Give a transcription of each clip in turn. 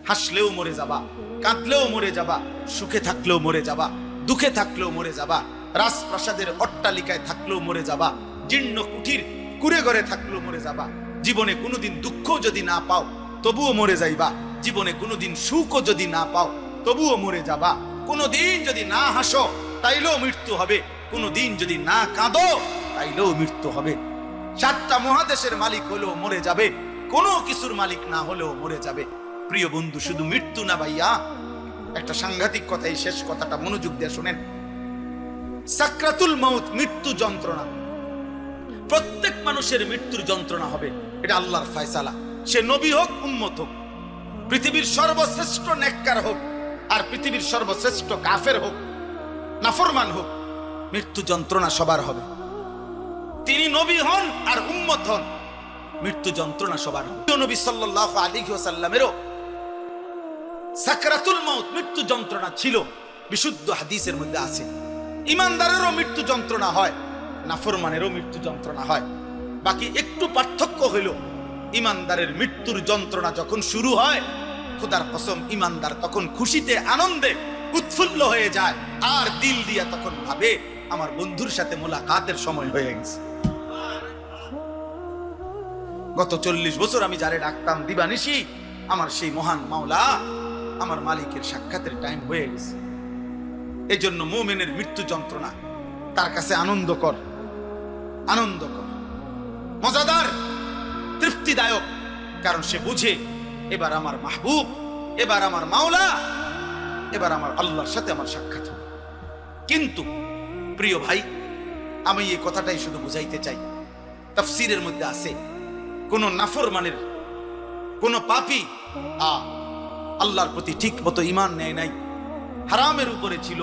হাসলেও মরে যাবা, কাঁদলেও মরে যাবা, সুখে থাকলেও মরে যাবা, দুঃখে থাকলেও মরে যাবা, রাজপ্রাসাদের অট্টালিকায় থাকলেও মরে যাবা, জীর্ণ কুঠির কুড়ে ঘরে থাকলেও মরে যাবা। জীবনে কোনোদিন দুঃখ যদি না পাও তবুও মরে যাইবা, জীবনে কোনোদিন সুখও যদি না পাও তবুও মরে যাবা। কোনোদিন যদি না হাসো তাইলেও মৃত্যু হবে, কোনোদিন যদি না কাঁদো তাইলেও মৃত্যু হবে। 7টা মহাদেশের মালিক হলেও মরে যাবে, কোনো কিছুর মালিক না হলেও মরে যাবে। প্রিয় বন্ধু, শুধু মৃত্যু না ভাইয়া, একটা সাংঘাতিক কথা, এই শেষ কথাটা মনোযোগ দিয়ে শুনেন। সাকরাতুল মাউত, মৃত্যু যন্ত্রণা, প্রত্যেক মানুষের মৃত্যুর যন্ত্রণা হবে, এটা আল্লাহর ফয়সালা। সে নবী হোক, উম্মত হোক, পৃথিবীর সর্বশ্রেষ্ঠ নেককার হোক আর পৃথিবীর সর্বশ্রেষ্ঠ কাফের হোক, নাফরমান হোক, মৃত্যু যন্ত্রণা সবার হবে। তিনি নবী হন আর উম্মত হন, মৃত্যু যন্ত্রণা সবার হবে। নবী সাল্লাল্লাহু আলাইহি ওয়াসাল্লামেরও সাকরাতুল মাউত, মৃত্যু যন্ত্রণা ছিল, বিশুদ্ধ হাদিসের মধ্যে আছে। ইমানদারেরও মৃত্যু যন্ত্রণা হয়, নাফরমানেরও মৃত্যু যন্ত্রণা হয়। বাকি একটু পার্থক্য হইল, ইমানদারের মৃত্যুর যন্ত্রণা যখন শুরু হয়, খোদার কসম ইমানদার তখন খুশিতে আনন্দে উৎফুল্ল হয়ে যায়, আর দিল দিয়া তখন ভাবে আমার বন্ধুর সাথে মোলাকাতের সময় হয়ে গেছে। গত 40 বছর আমি যারে ডাকতাম দিবানিশি, আমার সেই মহান মাওলা, আমার মালিকের সাক্ষাতের টাইম হয়ে গেছে। এই জন্য মুমিনের মৃত্যু যন্ত্রণা তার কাছে আনন্দকর, আনন্দকর, মজাদার, তৃপ্তিদায়ক, কারণ সে বুঝে এবার আমার মাহবুব, এবার আমার মাওলা, এবার আমার আল্লাহর সাথে আমার সাক্ষাৎ হবে। কিন্তু প্রিয় ভাই, আমি এই কথাটাই শুধু বুঝাইতে চাই, তাফসীরের মধ্যে আছে কোন নাফরমানের, কোন পাপী আল্লাহর প্রতি ঠিক মতো ঈমান নেয় নাই, হারামের উপরে ছিল,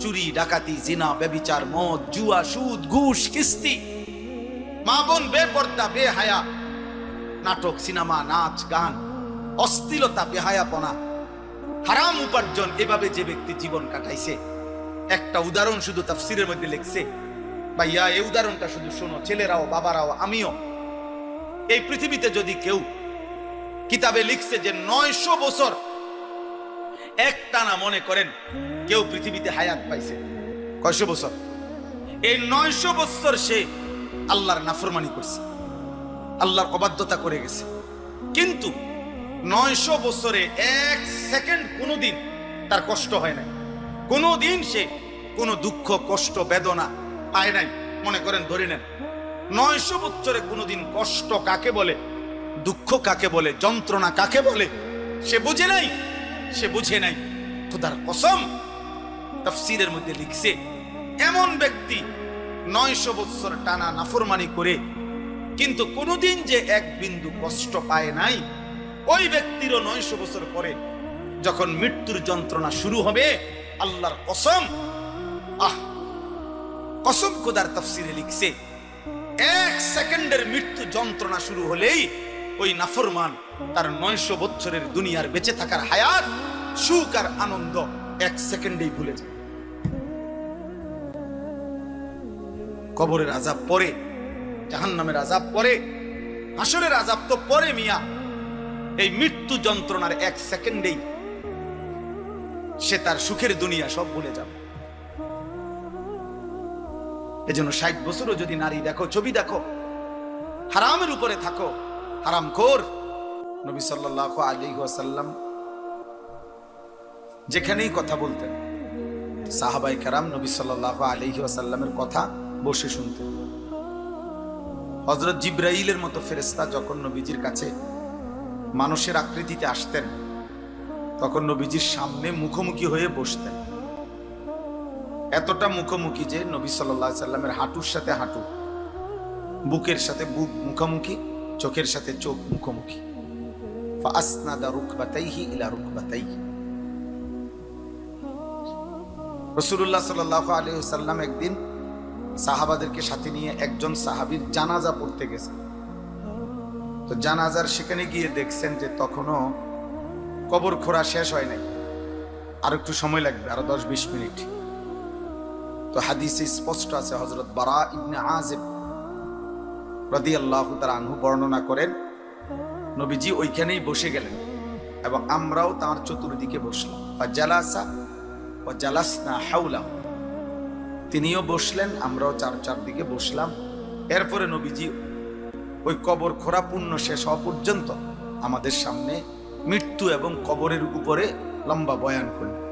চুরি, ডাকাতি, জিনা, ব্যভিচার, মদ, জুয়া, সুদ, ঘুষ, কিস্তি, মা বোন বেপর্দা, বেহায়া, নাটক, সিনেমা, নাচ, গান, অশ্লীলতা, বেহায়াপনা, হারাম উপার্জন, এভাবে যে ব্যক্তি জীবন কাটাইছে, একটা উদাহরণ শুধু তাফসীরের মধ্যে লিখছে। ভাইয়া, এই উদাহরণটা শুধু শোনো, ছেলেরাও, বাবারাও, আমিও। এই পৃথিবীতে যদি কেউ, কিতাবে লিখছে যে 900 বছর একটানা, মনে করেন কেউ পৃথিবীতে হায়াত পাইছে, কয়শো বছর? এই 900 বছর সে আল্লাহর নাফরমানি করছে, আল্লাহর অবাধ্যতা করে গেছে, কিন্তু 900 বছরে 1 সেকেন্ড কোনোদিন তার কষ্ট হয় নাই, কোনোদিন সে কোনো দুঃখ, কষ্ট, বেদনা পায় নাই। মনে করেন, ধরে নেন 900 বছরে কোনোদিন কষ্ট কাকে বলে, দুঃখ কাকে বলে, যন্ত্রণা কাকে বলে সে বুঝে নাই, সে বুঝে নাই। খোদার কসম, তাফসীরের মধ্যে লিখছে, এমন ব্যক্তি 900 বছর টানা নাফরমানি করে কিন্তু কোনোদিন যে এক বিন্দু কষ্ট পায় নাই, ওই ব্যক্তিরও 900 বছর পরে যখন মৃত্যুর যন্ত্রণা শুরু হবে, আল্লাহর কসম, কসম খোদার তাফসীরে লিখছে, 1 সেকেন্ডের মৃত্যু যন্ত্রণা শুরু হলেই ওই নাফরমান তার 900 বছরের দুনিয়ার বেঁচে থাকার হায়াত, সুখ আর আনন্দ 1 সেকেন্ডেই ভুলে যায়। কবরের আযাব পরে, জাহান্নামের আযাব পরে, হাসরের আযাব তো পরে মিয়া। এই মৃত্যু যন্ত্রণার 1 সেকেন্ডেই সে তার সুখের দুনিয়া সব ভুলে যাবে। এজন্য 60 বছরও যদি নারী দেখো, ছবি দেখো, হারামের উপরে থাকো, হারামখোর। নবী সাল্লাল্লাহু আলাইহি ওয়াসাল্লাম যেখানেই কথা বলতেন, সাহাবায়ে কেরাম নবী সাল্লাল্লাহু আলাইহি ওয়াসাল্লামের কথা বসে শুনতেন। হযরত জিবরাইলের মতো ফেরেশতা যখন নবীজির কাছে মানুষের আকৃতিতে আসতেন, তখন নবীজির সামনে মুখোমুখি হয়ে বসতেন। এতটা মুখোমুখি যে নবী সাল্লাল্লাহু আলাইহি ওয়াসাল্লামের হাঁটুর সাথে হাঁটু, বুকের সাথে বুক মুখোমুখি, চোখের সাথে চোখ মুখোমুখি। ফাআসনাদা রুকবাতাইহি ইলা রুকবাতাইহি। রাসূলুল্লাহ সাল্লাল্লাহু আলাইহি ওয়াসাল্লাম একদিন সাহাবাদেরকে সাথে নিয়ে একজন সাহাবীর জানাজা পড়তে গেছেন। তো জানাজার সেখানে গিয়ে দেখছেন যে তখনও কবর খোঁড়া শেষ হয় নাই, আর একটু সময় লাগবে, আরো 10-20 মিনিট। তো হাদিসে স্পষ্ট আছে, হযরত বারা ইবনে আযিব রাদিয়াল্লাহু তাআলা আনহু বর্ণনা করেন, নবীজি ওইখানেই বসে গেলেন। এবং আমরাও তার চতুর্দিকে বসলাম। ফাজালাসা ওয়া জালাসনা হাওলাহু, তিনিও বসলেন, আমরাও চারদিকে বসলাম। এরপরে নবীজি ওই কবর খোঁড়া পূর্ণ শেষ হওয়া পর্যন্ত আমাদের সামনে মৃত্যু এবং কবরের উপরে লম্বা বয়ান করলেন।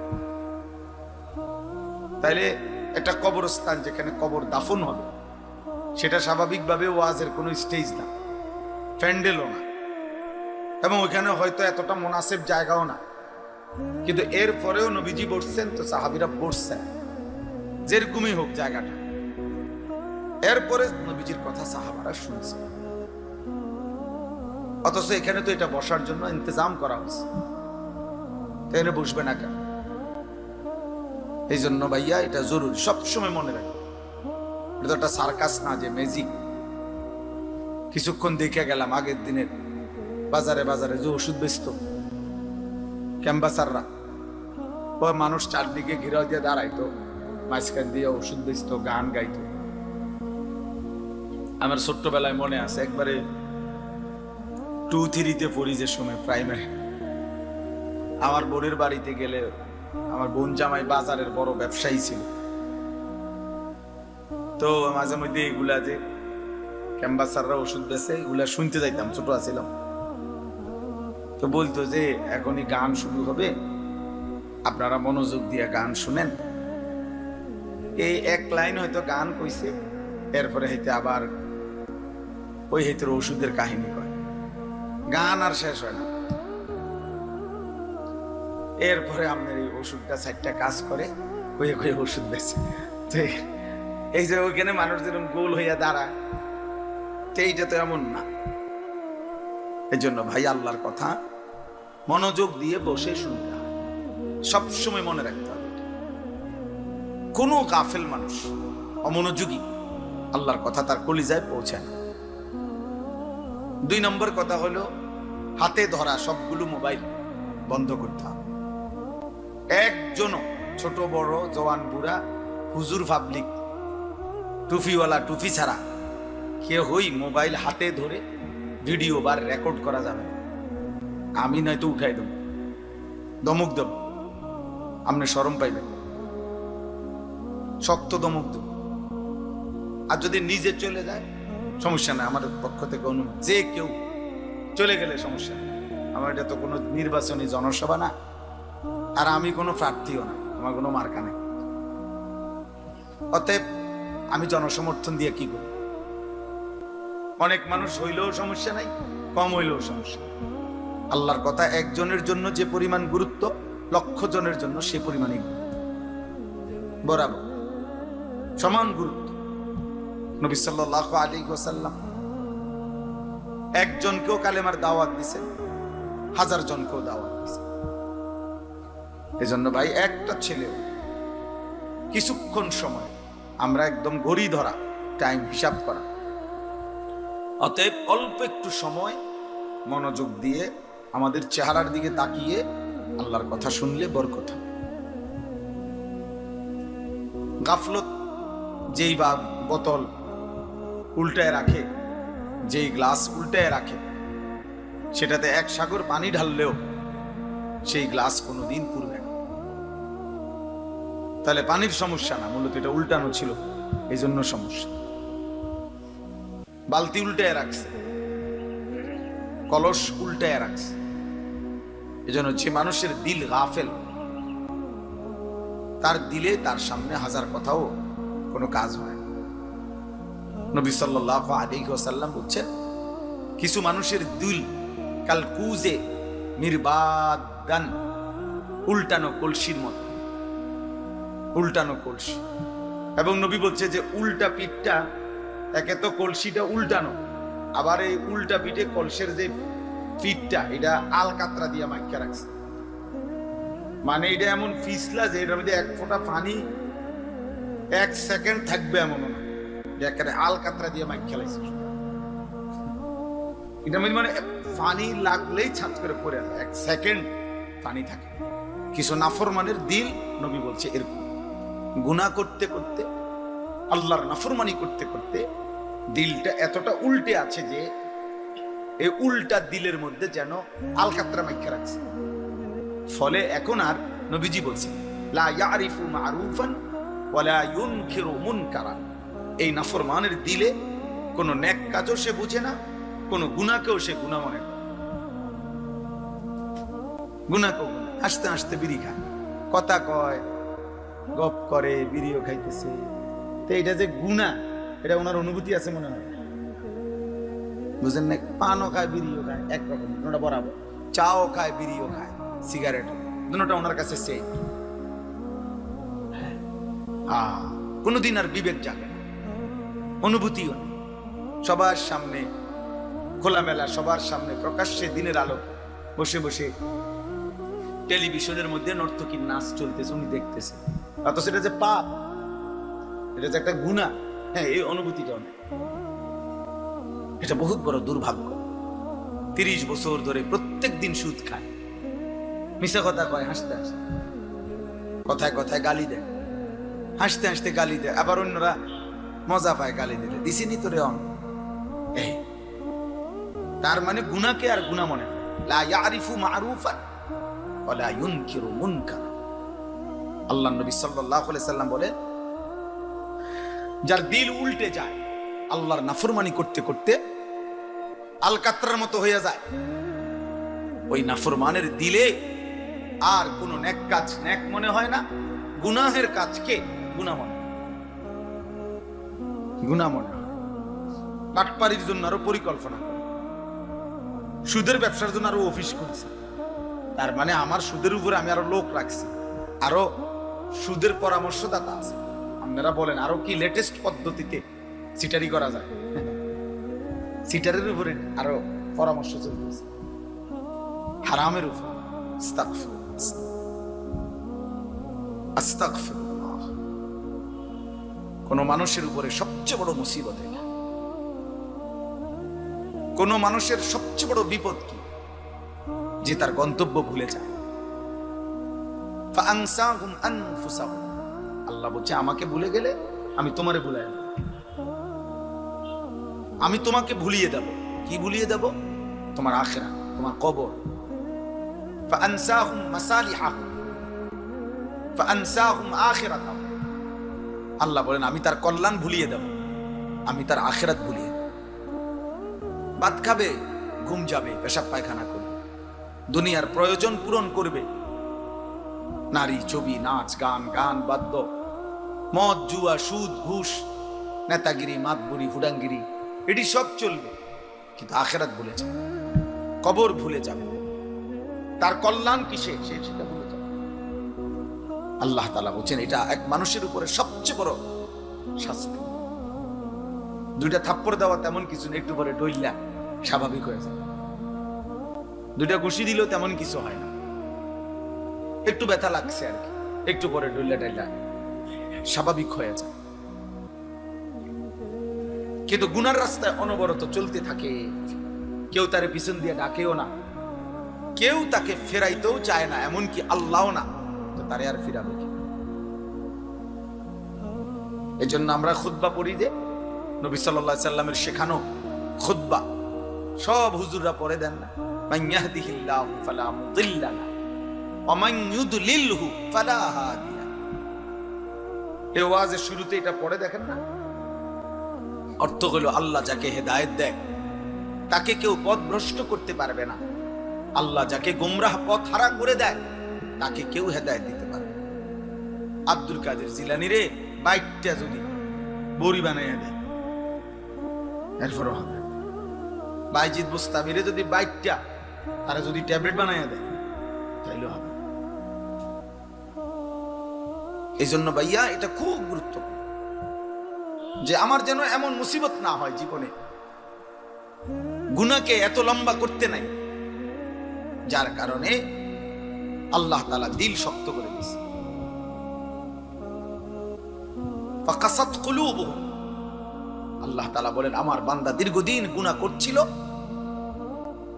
তাইলে একটা কবরস্থান যেখানে কবর দাফন হবে, সেটা স্বাভাবিকভাবে ওয়াজের কোনো স্টেজ না, প্যান্ডেলও না, এবং ওইখানে হয়তো এতটা মুনাসিব জায়গাও না। কিন্তু এরপরেও নবীজি বসছেন, তো সাহাবীরা বসছেন, যেরকমই হোক জায়গাটা। এরপরে নবীজির কথা সাহাবারা শুনছেন, অথচ এখানে তো এটা বসার জন্য ইন্তজাম করা হয়েছে, এখানে বসবে না কেন? এই জন্য ভাইয়া এটা জরুরি, সবসময় মনে রাখবে। এটা তো একটা সার্কাস না যে ম্যাজিক। কিছুক্ষণ দেখে গেলাম আগের দিনের বাজারে বাজারে যে ওষুধ বেচত ক্যাম্বাসাররা, মানুষ চারদিকে ঘিরাও দিয়ে দাঁড়াইতো, মাঝখান দিয়ে ওষুধ বেচত, গান গাইতো। আমার ছোট্টবেলায় মনে আছে, একবারে 2-3-তে পড়ি যে সময়, প্রাইমারি, আমার বোনের বাড়িতে গেলে, আমার বোন জামাই বাজারের বড় ব্যবসায়ী ছিল, তো মাঝে মধ্যে এগুলা যে ক্যাম্বাসাররা ওষুধ বেচে এগুলা শুনতে যাইতাম, ছোট আছিলাম। তো বলতো যে এখনই গান শুরু হবে, আপনারা মনোযোগ দিয়ে গান শুনেন। এই এক লাইন হয়তো গান কইছে, এরপরে হইতে আবার ওই হইতে ওষুধের কাহিনী কয়, গান আর শেষ হয় না। এরপরে আপনার এই ওষুধটা 4টা কাজ করে, কয়ে কয়ে ওষুধ বেচে। এই যে ওইখানে মানুষ যেরকম গোল হইয়া দাঁড়ায়, এইটা তো এমন না। এই জন্য ভাই আল্লাহর কথা মনোযোগ দিয়ে বসে শুনতে হয়, সবসময় মনে রাখতে হবে। কোনো গাফেল মানুষ, অমনোযোগী, আল্লাহর কথা তার কলিজায় পৌঁছায় না। 2 নম্বর কথা হলো, হাতে ধরা সবগুলো মোবাইল বন্ধ করতে হবে। একজনও, ছোট বড়, জওয়ান বুড়া, হুজুর পাবলিক, টুফিওয়ালা টুফি ছাড়া কেউই মোবাইল হাতে ধরে ভিডিও বা রেকর্ড করা যাবে না। আমি নয়তো উঠাই দেব, দমক দেব, আপনি শরম পাইবেন, শক্ত দমক দেব। আর যদি নিজে চলে যায় সমস্যা নাই, আমার পক্ষ থেকে অনুমতি, যে কেউ চলে গেলে সমস্যা নেই। আমার এটা তো কোনো নির্বাচনী জনসভা না, আর আমি কোনো প্রার্থীও না, আমার কোনো মার্কা নেই। অতএব আমি জনসমর্থন দিয়ে কি করি? অনেক মানুষ হইলেও সমস্যা নাই, কম হইলেও সমস্যা। আল্লাহর কথা একজনের জন্য যে পরিমাণ গুরুত্ব, 1,00,000 জনের জন্য সে পরিমাণই বরাবর সমান গুরুত্ব। নবী সাল্লাল্লাহু আলাইহি ওয়াসাল্লাম একজনকেও কালেমার দাওয়াত দিয়েছেন, 1000 জনকেও দাওয়াত দিয়েছেন। এজন্য ভাই একটা ছেলে কিছুক্ষণ সময় আমরা একদম ঘড়ি ধরা, টাইম হিসাব করা। অতএব অল্প একটু সময় মনোযোগ দিয়ে আমাদের চেহারার দিকে তাকিয়ে আল্লাহর কথা শুনলে বরকত হবে। গাফলত যেই বা বোতল উল্টায় রাখে, যেই গ্লাস উল্টায় রাখে, সেটাতে 1 সাগর পানি ঢাললেও সেই গ্লাস কোনোদিন পুরবে না। তাহলে পানির সমস্যা না, মূলত এটা উল্টানো ছিল, এই জন্য সমস্যা। বালতি উল্টায় রাখছে, কলস উল্টায় রাখছে। এই জন্য যে মানুষের দিল গাফেল, তার দিলে তার সামনে 1000 কথাও কোনো কাজ হয় না। নবী সাল্লাল্লাহু আলাইহি ওয়াসাল্লাম বলছেন, কিছু মানুষের দিল কাল কুজে মিরবাদান, উল্টানো কলসির মতো, উল্টানো কলসি। এবং নবী বলছে যে উল্টা পিঠটা, একে তো কলসিটা উল্টানো, আবার এই উল্টা পিঠে কলসের যে পিঠটা, এটা আলকাতরা দিয়ে মাইকা রাখছে। মানে এটা এমন ফিসলা যে এটার মধ্যে 1 ফোঁটা পানি 1 সেকেন্ড থাকবে এমন না, একেবারে আলকাতরা দিয়ে মাইকা লাগছে। এটা মানে পানি লাগলেই ছাত করে পড়ে যায়, 1 সেকেন্ড পানি থাকে। কিছু নাফরমানের দিল, নবী বলছে এরকম গুনাহ করতে করতে, আল্লাহর নাফরমানি করতে করতে দিলটা এতটা উল্টে আছে যে এই উল্টা দিলের মধ্যে যেন আলকাতরা মাইখা রাখছে। ফলে এখন আর নবীজি বলছেন লা ইয়ারিফু মারুফান ওয়ালা ইউনকিরু মুনকারা। এই নাফরমানের দিলে কোনো নেক কাজও সে বুঝে না, কোনো গুনাহকেও সে গুনাহ মনে করে। গুনাহকেও হাসতে হাসতে বিড়ি খায়, কথা কয়, গপ করে, বিড়িও খাইতেছে। তো এটা যে গুনাহ, এটা ওনার অনুভূতি আছে মনে হয়, বুঝেন না? পানও খায়, বিড়িও খায়, একরকম, দুটোটা বরাবর। চাও খায়, বিড়িও খায়, সিগারেট, দুটোটা ওনার কাছে সেম। কোনোদিন আর বিবেক জাগে না, অনুভূতিও নেই। সবার সামনে খোলামেলা, সবার সামনে প্রকাশ্যে দিনের আলো বসে বসে টেলিভিশনের মধ্যে নর্তকীর নাচ চলতেছে, উনি দেখতেছে। অথচ সেটা যে পাপ, এটা যে একটা গুনাহ, হ্যাঁ, এই অনুভূতিটা নেই। এটা বহুত বড় দুর্ভাগ্য। 30 বছর ধরে প্রত্যেক দিন সুদ খায়, মিশা কথা কয়, হাসতে হাসতে, কথায় কথায় গালি দেয়, হাসতে হাসতে গালি দেয়। আবার অন্যরা মজা পায় গালি দিলে, দিছিনি তোরে অন। এই তার মানে গুনাহকে আর গুনাহ মনে হয়। লা ইয়ারিফু মারুফান ওয়ালা ইউনকিরু মুনকার। আল্লাহর নবী সাল্লাল্লাহু আলাইহি সাল্লাম বলে, যার দিল উল্টে যায়, আল্লাহর নাফরমানি করতে করতে আলকাতরার মতো হয়ে যায়, ওই নাফরমানের দিলে আর কোনো নেক কাজ নেক মনে হয় না, গুনাহের কাজকে গুনাহ মনে হয়, গুনাহ মনে হয়। বাটপারির জন্য আরো পরিকল্পনা করে, সুদের ব্যবসার জন্য আরো অফিস করছে। তার মানে আমার সুদের উপরে আমি আরো লোক রাখছি, আরো সুদের পরামর্শদাতা আছে। আপনারা বলেন আরো কি লেটেস্ট পদ্ধতিতে সিটারি করা যায়? সিটারের উপরে আরো পরামর্শ চলতেছে, হারামের উপর। আস্তাগফিরুল্লাহ। কোন মানুষের উপরে সবচেয়ে বড় মুসিবত এটা। কোন মানুষের সবচেয়ে বড় বিপদ কি? যে তার গন্তব্য ভুলে যায়। ফাআনসাহুম আনফুসাহুম। আল্লাহ বলছে, আমাকে ভুলে গেলে আমি তোমারে ভুলাই দেব, আমি তোমাকে ভুলিয়ে দেব। কি ভুলিয়ে দেব? তোমার আখিরাত, তোমার কবর। ফাআনসাহুম মাসালিহাহুম ফাআনসাহুম আখিরাতাহুম। আল্লাহ বলেন, আমি তার কল্যাণ ভুলিয়ে দেব, আমি তার আখিরাত ভুলিয়ে দেব। ভাত খাবে, ঘুম যাবে, পেশাব পায়খানা করবে, দুনিয়ার প্রয়োজন পূরণ করবে। নারী, ছবি, নাচ, গান, গান বাদ্য, মদ, জুয়া, সুদ, ঘুষ, নেতাগিরি, মাতবুরি, ফুডাঙ্গিরি, এটি সব চলবে, কিন্তু আখিরাত ভুলে যাবে, কবর ভুলে যাবে, তার কল্যাণ কিসে সেটা ভুলে যাবে। আল্লাহ তাআলা বলছেন, এটা এক মানুষের উপরে সবচেয়ে বড় শাস্তি। দুইটা থাপ্পড় দেওয়া তেমন কিছু না, একটু পরে ডইলা স্বাভাবিক হয়ে যায়। দুইটা ঘুষি দিলেও তেমন কিছু হয় না, একটু ব্যথা লাগছে আর কি, একটু পরে ডইলা ডাইলা স্বাভাবিক হয়ে যায়। কিন্তু গুনার রাস্তায় অনবরত চলতে থাকে, কেউ তারে পিছন দিয়ে ডাকেও না, কেউ তাকে ফেরাইতেও চায় না, এমনকি আল্লাহও না, তো তারে আর ফিরাবে কি? এই জন্য আমরা খুতবা পড়ি যে নবী সাল্লাল্লাহু আলাইহি সাল্লামের শেখানো খুতবা সব হুজুররা পড়ে দেন না। মান ইয়াহদিহিল্লাহু ফালা মুদিল্লা লাহু ওয়া মান ইউদলিলহু ফালা হাদিয়া। এই ওয়াজের শুরুতে এটা পড়ে দেখেন না? অর্থ হলো, আল্লাহ যাকে হেদায়েত দেয় তাকে কেউ পথভ্রষ্ট করতে পারবে না, আল্লাহ যাকে গোমরাহ পথ হারা করে দেয় তাকে কেউ হেদায়েত দিতে পারবে। আব্দুল কাদের জিলানী রে বাইকটা যদি বড়ি বানাইয়া দেয় এরপরও হবে। বাইজিদ বুস্তামিরে যদি বাইকটা তারা যদি ট্যাবলেট বানাইয়া দেয় তাইলেও হবে। এই জন্য ভাইয়া এটা খুব গুরুত্বপূর্ণ যে আমার যেন এমন মুসিবত না হয় জীবনে, গুনাহকে এত লম্বা করতে নাই, যার কারণে আল্লাহ তাআলা দিল শক্ত করে দিয়েছে। ফাকাসাত কুলুবুহুম। আল্লাহ তাআলা বলেন, আমার বান্দা দীর্ঘদিন গুনাহ করছিল,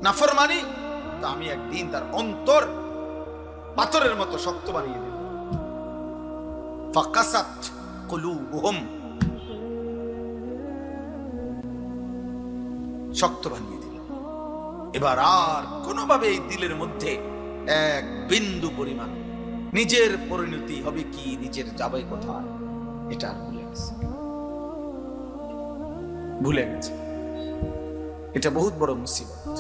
নাফরমানি, তো আমি একদিন তার অন্তর পাথরের মতো শক্ত বানিয়ে দেব। ফাকাসাত কুলুবুহুম, শক্ত বানিয়ে দিল। এবার আর কোনোভাবে এই দিলের মধ্যে এক বিন্দু পরিমাণ নিজের পরিণতি হবে কি, নিজের যাবে কোথায়, এটা আর ভুলে গেছে। এটা বহুত বড় মুসিবত।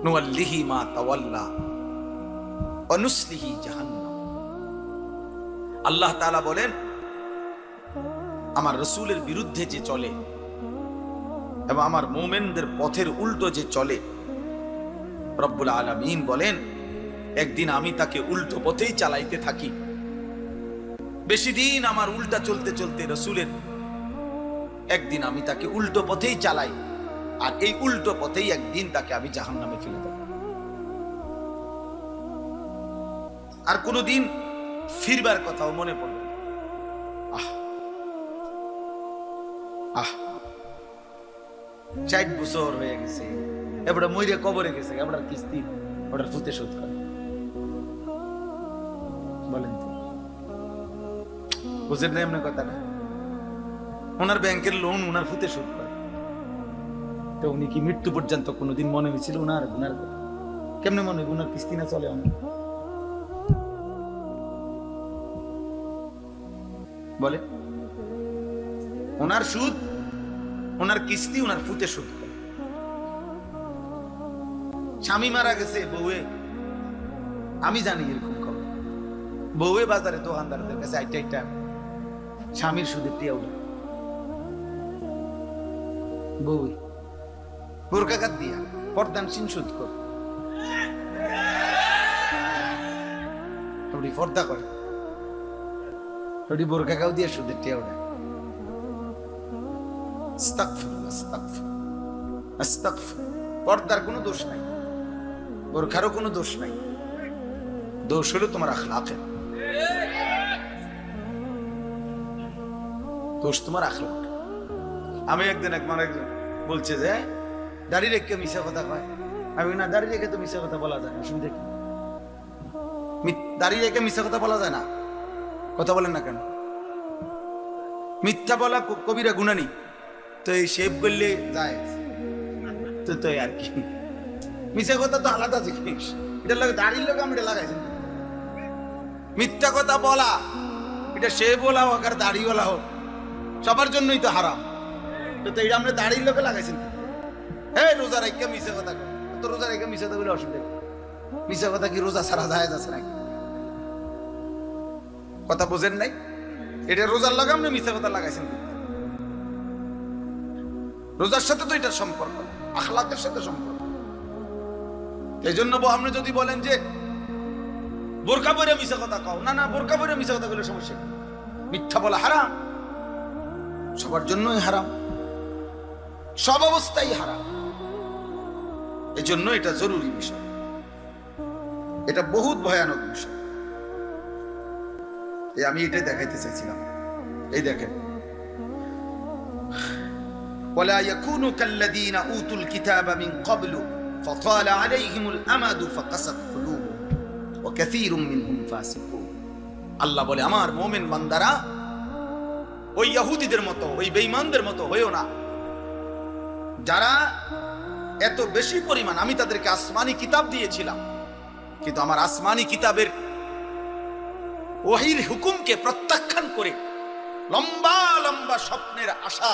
নুওয়াল্লিহি মা তাওয়াল্লা ওয়া নুসলিহি জাহান্নাম। আল্লাহ তাআলা বলেন, আমার রাসূলের বিরুদ্ধে যে চলে এবং আমার মুমিনদের পথের উল্টো যে চলে, রব্বুল আলামিন বলেন একদিন আমি তাকে উল্টো পথেই চালাইতে থাকি। বেশি দিন আমার উল্টা চলতে চলতে রাসূলের একদিন আমি তাকে উল্টো পথেই চালাই, আর এই উল্টো পথেই একদিন তাকে আমি জাহান্নামে ফেলে দেব। আর কোনদিন ফিরবার কথাও মনে পড়বে। আহ আহ 60 বছর হয়ে গেছে, এবারে মইরে কবরে গেছে, এবার কিস্তি ওটার ফুতে শোধ করে। বলেন তো, বুঝেন না এমন কথা না? ওনার ব্যাংকের লোন ওনার ফুতে শোধ করে, তো উনি কি মৃত্যু পর্যন্ত কোনোদিন মনে হয়েছিল ওনার ওনার কেমনে মনে ওনার কিস্তি না চলে? অনেক বলে ওনার সুদ, ওনার কিস্তি ওনার ফুতে শোধ করে। স্বামী মারা গেছে, বউয়ে, আমি জানি এরকম খবর, বউয়ে বাজারে দোকানদারদের কাছে আইটা স্বামীর সুদের টিয়া উঠে, বউয়ে বোরকাঘাত দিয়া পর্দানসীন সুদ কর, পর্দা করে, বোরকাঘাও দিয়ে সুদের টিয়া উঠে। পর্দার কোনো দোষ নাই, বোরখারও কোনো দোষ নাই, দোষ হলো তোমার আখলাকের, দোষ তোমার আখলাক। আমি একদিন একজন বলছে যে দাড়ি রেখে মিশা কথা কয়, আমি না দাড়ি রেখে তো মিশা কথা বলা যায় না, শুনতে দাড়ি রেখে মিশা কথা বলা যায় না, কথা বলেন না কেন? মিথ্যা বলা কবিরা গুনানি, তো এই শেভ করলে যায় তো তো আর কি, মিথ্যা কথা তো আলাদা জিনিস, এটা লাগে দাড়ির লোক আমি এটা লাগাইছি। মিথ্যা কথা বলা এটা শেভ বলা হোক আর দাড়ি বলা হোক সবার জন্যই তো হারাম, তো এটা আমরা দাড়ির লোকে লাগাইছেন। হ্যাঁ, রোজা রাখা মিশা কথা, তো রোজা রাখা মিশা কথা বলে অসুবিধা, মিশা কথা কি রোজা ছাড়া যায় যাচ্ছে নাকি? কথা বোঝেন নাই? এটা রোজার লাগাম না, মিশা কথা লাগাইছেন। রোজার সাথে তো এটার সম্পর্ক, আখলাকের সাথে সম্পর্ক। এই জন্য আপনি যদি বলেন যে বোরকা পরে মিশা কথা কও, না না, বোরকা পরে মিশা কথা বলে সমস্যা, মিথ্যা বলা হারাম, সবার জন্যই হারাম, সব অবস্থায় হারাম। এই জন্য এটা জরুরি বিষয়, এটা বহুত ভয়ানক বিষয়। আমি এটাই দেখাইতে চাইছিলাম। এই দেখেন, ওয়ালা ইয়াকুনু কাল্লাযীনা উতুল কিতাবা মিন ক্বাবলু ফাতালা আলাইহিমুল আমাদু ফাকাসাত কুলুবুহুম ওয়া কাসীরুম মিনহুম ফাসিকুন। আল্লাহ বলে, আমার মুমিন বান্দারা ওই ইহুদিদের মতো, ওই বেঈমানদের মতো হইও না, যারা এত বেশি পরিমাণ, আমি তাদেরকে আসমানি কিতাব দিয়েছিলাম, কিন্তু আমার আসমানি কিতাবের ওহীর হুকুমকে প্রত্যাখ্যান করে লম্বা লম্বা স্বপ্নের আশা,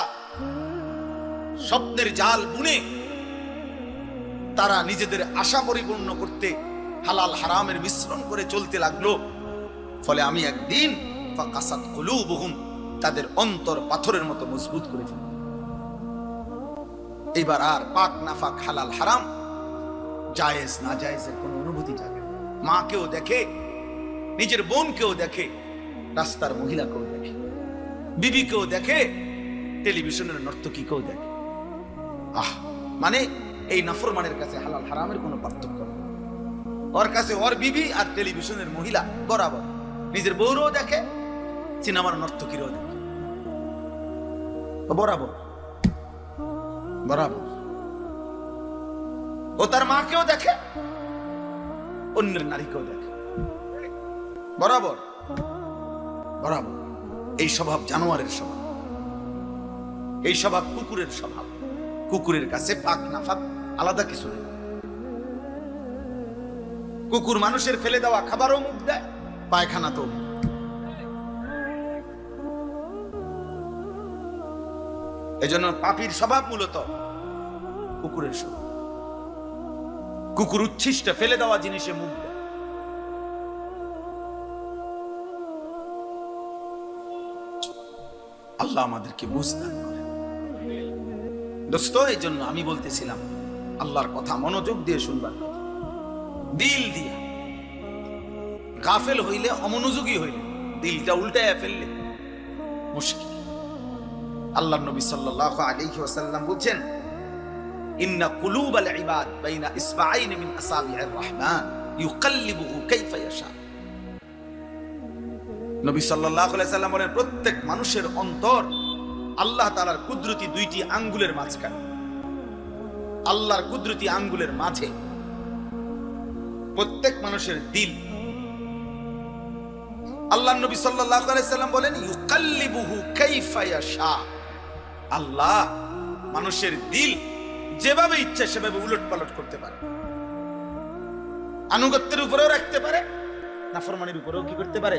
স্বপ্নের জাল বুনে তারা নিজেদের আশা পরিপূর্ণ করতে হালাল হারামের মিশ্রণ করে চলতে লাগলো। ফলে আমি একদিন ফাকাসাত কুলুবুহুম, তাদের অন্তর পাথরের মতো মজবুত করে ফেলব। এইবার আর পাক নাফাক হালাল হারাম, জায়েজ না জায়েজের কোনো অনুভূতি জাগে। মাকেও দেখে, নিজের বোনকেও দেখে, রাস্তার মহিলাকেও দেখে, বিবিকেও দেখে, টেলিভিশনের নর্তকীকেও দেখে। আহ, মানে এই নাফরমানের কাছে হালাল হারামের কোনো পার্থক্য নেই। ওর কাছে ওর বিবি আর টেলিভিশনের মহিলা বরাবর, নিজের বউরও দেখে, সিনেমার নর্তকীরও দেখে, বরাবর বরাবর। ও তার মাকেও দেখে, অন্যের নারীকেও দেখে, বরাবর বরাবর। এই স্বভাব জানোয়ারের স্বভাব, এই স্বভাব কুকুরের স্বভাব। কুকুরের কাছে পাক নাফাক আলাদা কিছু নেই, কুকুর মানুষের ফেলে দেওয়া খাবারও মুখ দেয়, পায়খানা তো। এজন্য পাপীর স্বভাব মূলত কুকুরের স্বভাব। কুকুর উচ্ছিষ্ট ফেলে দেওয়া জিনিসে মুখ দেয়। আল্লাহ আমাদেরকে বুঝদান করেন। দোস্ত, এই জন্য আমি বলতেছিলাম আল্লাহর কথা মনোযোগ দিয়ে শুনবার, দিল দিয়া। গাফেল হইলে, অমনোযোগী হইলে, দিলটা উল্টায় ফেললে মুশকিল। আল্লাহর নবী সাল্লাল্লাহু আলাইহি ওয়াসাল্লাম বলেন, ইন্না কুলুবাল ইবাদ বাইনা ইসবাঈন মিন আসাবি'ir রহমান ইউকাল্লিবুহু কাইফা ইয়াশা। নবী সাল্লাল্লাহু আলাইহি ওয়াসাল্লাম বলেন, প্রত্যেক মানুষের অন্তর আল্লাহ তাআলার কুদরতি দুইটি আঙ্গুলের মাঝখানে। আল্লাহর কুদরতি আঙ্গুলের মাঝে প্রত্যেক মানুষের দিল। আল্লাহর নবী সাল্লাল্লাহু আলাইহি ওয়াসাল্লাম বলেন, ইউকাল্লিবুহু কাইফা ইয়াশা। আল্লাহ মানুষের দিল যেভাবে ইচ্ছা সেভাবে উলটপালট করতে পারে। আনুগত্যের উপরেও রাখতে পারে, নাফরমানির উপরেও কি করতে পারে।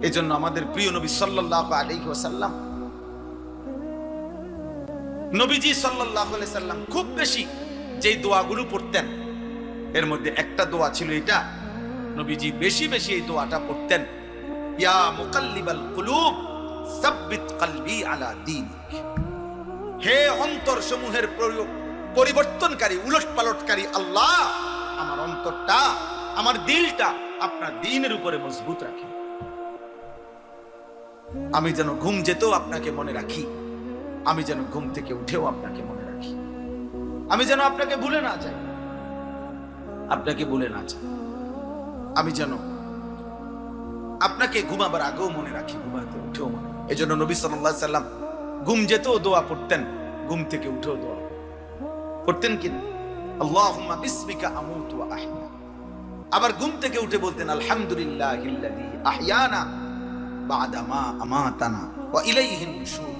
এজন্য আমাদের প্রিয় নবী সাল্লাল্লাহু আলাইহি ওয়াসাল্লাম, নবীজি সাল্লাল্লাহু আলাইহি ওয়াসাল্লাম খুব বেশি যেই দোয়াগুলো পড়তেন, এর মধ্যে একটা দোয়া ছিল এটা। নবীজি বেশি বেশি এই দোয়াটা পড়তেন, ইয়া মুকাল্লিবাল কুলুব সাব্বিত কলবি আলা দীনিক। হে অন্তর সমূহের পরিবর্তনকারী, উলটপালটকারী আল্লাহ, আমার অন্তরটা, আমার দিলটা আপনার দ্বীনের উপরে মজবুত রাখেন। আমি যেন ঘুম যেতেও আপনাকে মনে রাখি, আমি যেন ঘুম থেকে উঠেও আপনাকে মনে রাখি, আমি যেন আপনাকে ভুলে না যাই, আপনাকে ভুলে না যাই, আমি যেন আপনাকে ঘুমাবার আগেও মনে রাখি, ঘুমাতে উঠেও মনে। এই জন্য নবী সাল্লাল্লাহু আলাইহি ওয়াসাল্লাম ঘুম যেতেও দোয়া পড়তেন, ঘুম থেকে উঠেও দোয়া পড়তেন কিনা, আল্লাহুম্মা বিসমিকা আমুতু ওয়া আহয়া। আবার ঘুম থেকে উঠে বলতেন, আলহামদুলিল্লাহিল্লাযী আহয়ানা বা'দা মা আমাতানা ওয়া ইলাইহিন নুশুর।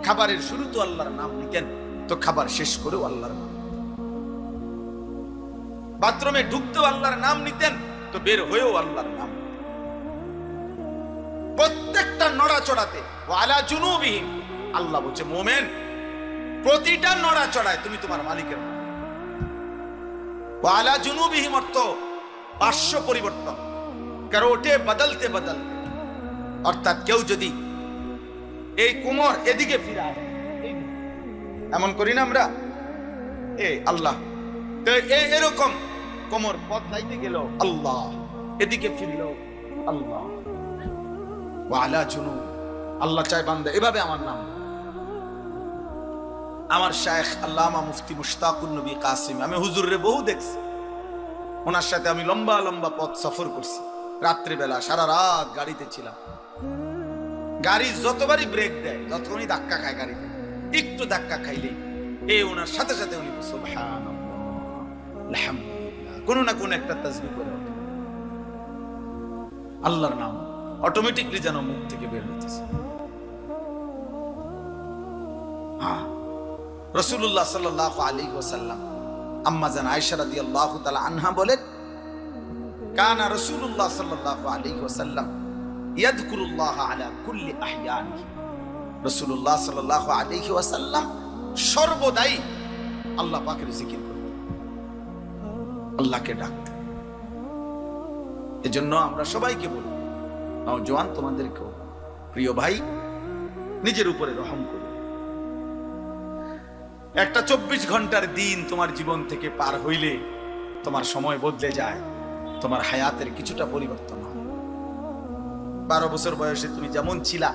খাবারের শুরুতে আল্লাহর নাম নিতেন, তো খাবার শেষ করেও আল্লাহর নাম। বাথরুমে ঢুকতেও আল্লাহর নাম নিতেন, তো বের হয়েও আল্লাহর নাম। প্রত্যেকটা নড়াচড়াতে ওয়ালা জুনুবিহিম, আল্লাহ বলছে মুমিন প্রতিটা নড়াচড়ায় তুমি তোমার মালিকের নাম। ওয়ালা জুনুবিহিম অর্থ পার্শ্ব পরিবর্তন, কারো ওঠে বদলতে বদলতে। অর্থাৎ কেউ যদি এই কোমর এদিকে ফিরায়, এমন করি না আমরা, আল্লাহ, তো এরকম কোমর বদলাইতে গেল আল্লাহ, এদিকে ফিরল আল্লাহ। ওয়ালা জুনুব, আল্লাহ চায় বান্দা এভাবে আমার নাম। আমার শায়েখ আল্লামা মুফতি মুশতাকুন নবী কাসিম, আমি হুজুরে বহু দেখছি, ওনার সাথে আমি লম্বা লম্বা পথ সফর করছি। রাত্রিবেলা সারা রাত গাড়িতে ছিলাম, গাড়ি যতবারই ব্রেক দেয়, যতক্ষণই ধাক্কা খায় গাড়িতে, একটু ধাক্কা খাইলেই ওনার সাথে সাথে উনি সুবহানাল্লাহ আলহামদুলিল্লাহ কোন না কোন একটা তাসবিহ করে ওঠে। আল্লাহর নাম অটোমেটিকলি যেন মুখ থেকে বের হইতেছে। রাসূলুল্লাহ সাল্লাল্লাহু আলাইহি ওয়াসাল্লাম আম্মা জান আয়েশা রাদিয়াল্লাহু তাআলা আনহা বলেন, কানা রাসূলুল্লাহ সাল্লাল্লাহু আলাইহি ওয়াসাল্লাম ইয়াযকুরুল্লাহ আলা কুল্লি আহয়ানিহি। রাসূলুল্লাহ সাল্লাল্লাহু আলাইহি ওয়াসাল্লাম সর্বদাই আল্লাহ পাকের জিকির করতেন, আল্লাহকে ডাকতেন। এজন্য আমরা সবাইকে বলি, নওজোয়ান তোমাদেরকেও, প্রিয় ভাই, নিজের উপরে রহম করো। একটা 24 ঘন্টার দিন তোমার জীবন থেকে পার হইলে তোমার সময় বদলে যায়, তোমার হায়াতের কিছুটা পরিবর্তন হয়। 12 বছর বয়সে তুমি যেমন ছিলা,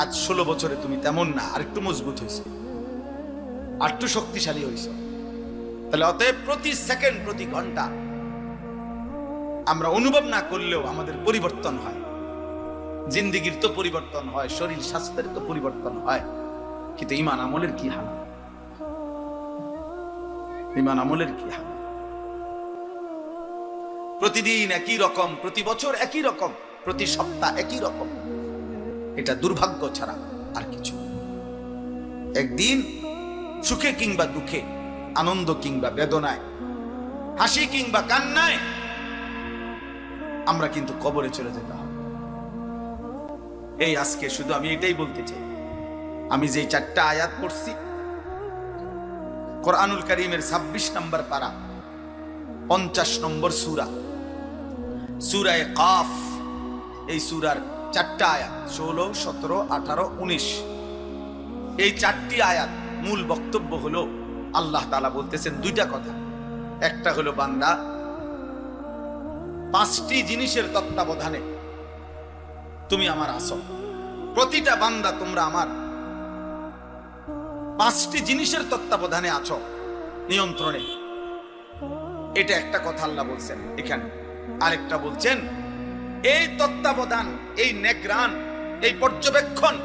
আজ 16 বছরে তুমি তেমন না, আর একটু মজবুত হয়েছে, আর একটু শক্তিশালী হয়েছে। তাহলে অতএব প্রতি সেকেন্ড, প্রতি ঘন্টা আমরা অনুভব না করলেও আমাদের পরিবর্তন হয়। জিন্দেগির তো পরিবর্তন হয়, শরীর স্বাস্থ্যের তো পরিবর্তন হয়, কিন্তু ঈমান আমলের কি হাল? ঈমান আমলের কি হাল? প্রতিদিন একই রকম, প্রতি বছর একই রকম, প্রতি সপ্তাহ একই রকম। এটা দুর্ভাগ্য ছাড়া আর কিছু। একদিন সুখে কিংবা দুঃখে, আনন্দ কিংবা বেদনায়, হাসি কিংবা কান্নায় আমরা কিন্তু কবরে চলে যেতাম। এই আজকে শুধু আমি এটাই বলতে চাই, আমি যে 4টা আয়াত পড়ছি কোরআনুল কারীমের 26 নম্বর পারা 50 নম্বর সূরা, সূরা কাফ, এই সূরার 4টা আয়াত 16, 17, 18, 19, এই 4টি আয়াত মূল বক্তব্য হলো আল্লাহ তাআলা বলতেছেন 2টা কথা। একটা হলো বান্দা 5টি জিনিসের তত্ত্বাবধানে তুমি আমার আছো, প্রতিটা বান্দা তোমরা আমার 5টি জিনিসের তত্ত্বাবধানে আছো, নিয়ন্ত্রণে। এটা একটা কথা আল্লাহ বলছেন এখানে। আরেকটা বলছেন এই তত্ত্বাবধান, এই নেগরান, এই পর্যবেক্ষণ,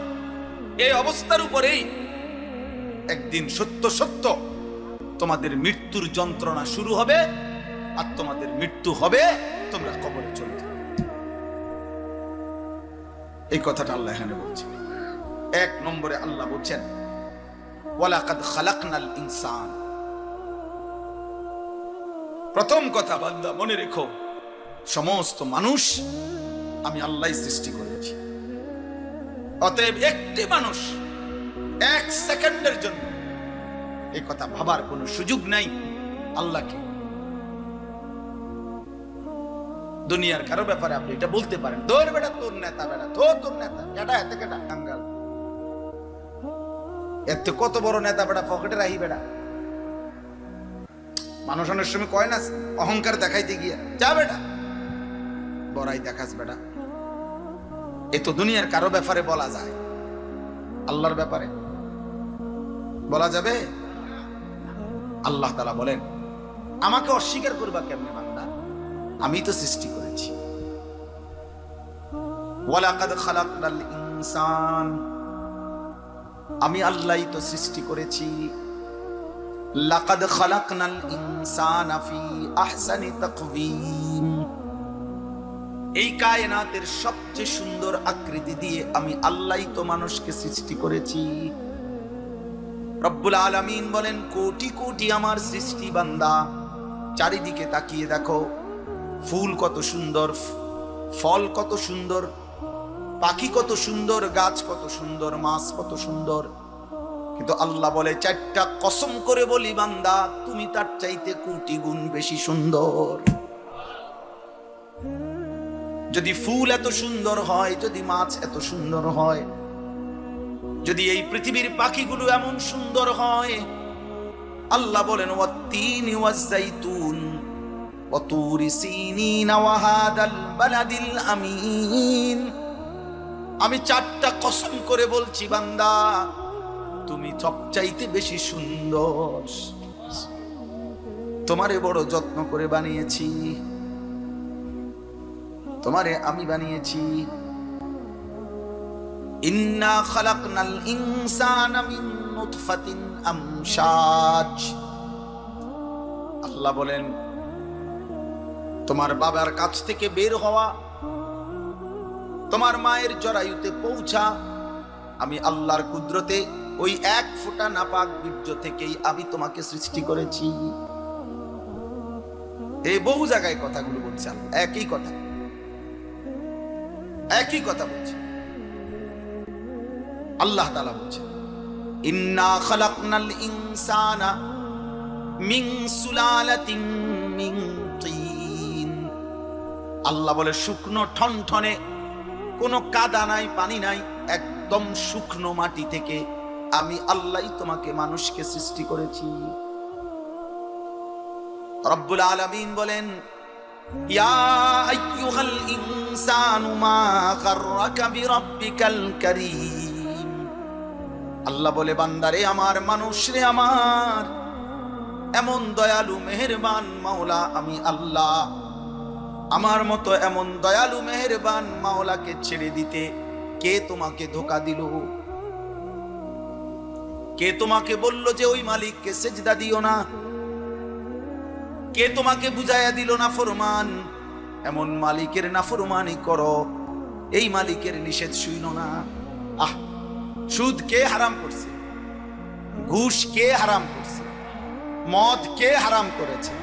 এই অবস্থার উপরেই একদিন সত্য সত্য তোমাদের মৃত্যুর যন্ত্রণা শুরু হবে, আর তোমাদের মৃত্যু হবে, তোমরা কবরে চলে যাবে। এই কথাটা আল্লাহ এখানে বলছেন। 1 নম্বরে আল্লাহ বলছেন ওয়ালাকাদ খালাকনাল ইনসান। প্রথম কথা বান্দা মনে রেখো, সমস্ত মানুষ আমি আল্লাহই সৃষ্টি করেছি। অতএব একটি মানুষ 1 সেকেন্ডের জন্য এই কথা ভাবার কোনো সুযোগ নাই আল্লাহকে। দুনিয়ার কারো ব্যাপারে আপনি এটা বলতে পারেন, তোর বেটা, তোর নেতা বেটা, তোর নেতা কেডা, এত কেডা কাঙ্গাল, এত কত বড় নেতা বেটা, পকেটে রাহি বেটা। মানুষ অনেক সময় কয় না অহংকার দেখাইতে গিয়া, যা বেটা বড়াই দেখাস বেটা। এ তো দুনিয়ার কারো ব্যাপারে বলা যায়, আল্লাহর ব্যাপারে বলা যাবে? আল্লাহ তাআলা বলেন আমাকে অস্বীকার করবা কেমনে বান্দা, আমি তো সৃষ্টি করেছি। ওয়ালাকাদ খালাকনাল ইনসান, আমি আল্লাহই তো সৃষ্টি করেছি। লাকাদ খালাকনাল ইনসানা ফি আহসানি তাকওয়িম, এই কায়নাতের সবচেয়ে সুন্দর আকৃতি দিয়ে আমি আল্লাহই তো মানুষকে সৃষ্টি করেছি। রব্বুল আলামিন বলেন কোটি কোটি আমার সৃষ্টি বান্দা, চারিদিকে তাকিয়ে দেখো, ফুল কত সুন্দর, ফল কত সুন্দর, পাখি কত সুন্দর, গাছ কত সুন্দর, মাছ কত সুন্দর। কিন্তু আল্লাহ বলে 4টা কসম করে বলি বান্দা, তুমি তার চাইতে কোটি গুণ বেশি সুন্দর। যদি ফুল এত সুন্দর হয়, যদি মাছ এত সুন্দর হয়, যদি এই পৃথিবীর পাখিগুলো এমন সুন্দর হয়, আল্লাহ বলেন ওয়াত্তিনি ওয়াজ-যাইতুন ওয়া তুরি সিনিন ওয়া হাদাল বালাদিল আমিন, আমি 4টা কসম করে বলছি বান্দা, তুমি সবচাইতে বেশি সুন্দর। তোমারে বড় যত্ন করে বানিয়েছি, তোমারে আমি বানিয়েছি। ইন্না খালাকনাল ইনসানা মিন নুতফাতিন আমশাজ, আল্লাহ বলেন তোমার বাবার কাছ থেকে বের হওয়া, তোমার মায়ের জরায়ুতে পৌঁছা, আমি আল্লাহর কুদরতে ওই 1 ফোঁটা নাপাক বীর্য থেকেই আমি তোমাকে সৃষ্টি করেছি। এই বহু জায়গায় কথাগুলো বলছে আল্লাহ, একই কথা বলছে। আল্লাহ তাআলা বলছে ইন্না খালাকনাল ইনসানা মিন সুলালাতিন মিন তিন, আল্লাহ বলে শুকনো ঠনঠনে, কোনো কাদা নাই, পানি নাই, একদম শুকনো মাটি থেকে আমি আল্লাহই তোমাকে মানুষকে সৃষ্টি করেছি। রব্বুল আলামিন বলেন ইয়া আইয়ুহাল ইনসানু মা গাররাকা বিরাব্বিকাল কারীম, আল্লাহ বলে বান্দারে আমার, মানুষ রে আমার, এমন দয়ালু মেহেরবান মাওলা আমি আল্লাহ, আমার মতো এমন দয়ালু মেহেরবান মাওলাকে ছেড়ে দিতে কে তোমাকে ধোঁকা দিল? কে তোমাকে বলল যে ওই মালিককে সেজদা দিও না? কে তোমাকে বুঝাইয়া দিল না ফরমান, এমন মালিকের নাফরমানি করো, এই মালিকের নিষেধ শুইনো না? সুদ কে হারাম করছে? ঘুষ কে হারাম করছে? মদ কে হারাম করেছে?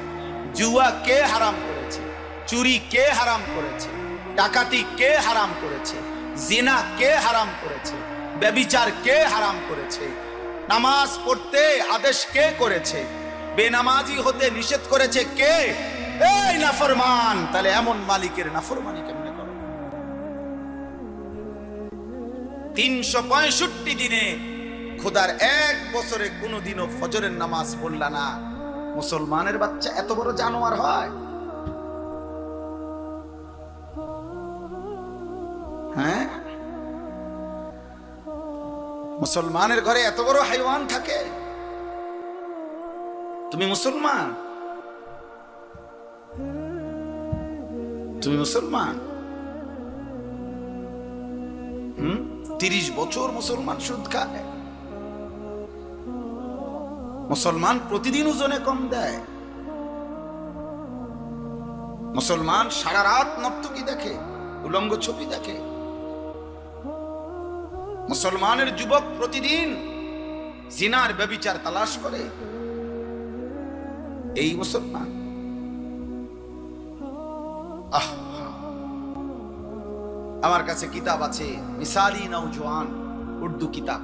জুয়া কে হারাম করেছে? চুরি কে হারাম করেছে? ডাকাতি কে হারাম করেছে? জিনা কে হারাম করেছে? ব্যভিচার কে হারাম করেছে? নামাজ পড়তে আদেশ কে করেছে? বেনামাজি হতে নিষেধ করেছে কে? এই নাফরমান। তাহলে এমন মালিকের নাফরমানি কেমনে করো? 365 দিনে খোদার এক বছরে কোনোদিনও ফজরের নামাজ পড়লা না, মুসলমানের বাচ্চা এত বড় জানোয়ার হয়? হ্যাঁ, মুসলমানের ঘরে এত বড় হাইওয়ান থাকে? তুমি মুসলমান? তুমি মুসলমান? 30 বছর মুসলমান সুদ খায়। মুসলমান প্রতিদিন ওজনে কম দেয়। মুসলমান সারা রাত নর্তকী দেখে, উলঙ্গ ছবি দেখে। মুসলমানের যুবক প্রতিদিন জিনার ব্যভিচার তালাশ করে। এই মুসলমান। আমার কাছে কিতাব আছে, মিসালি নওজওয়ান, উর্দু কিতাব।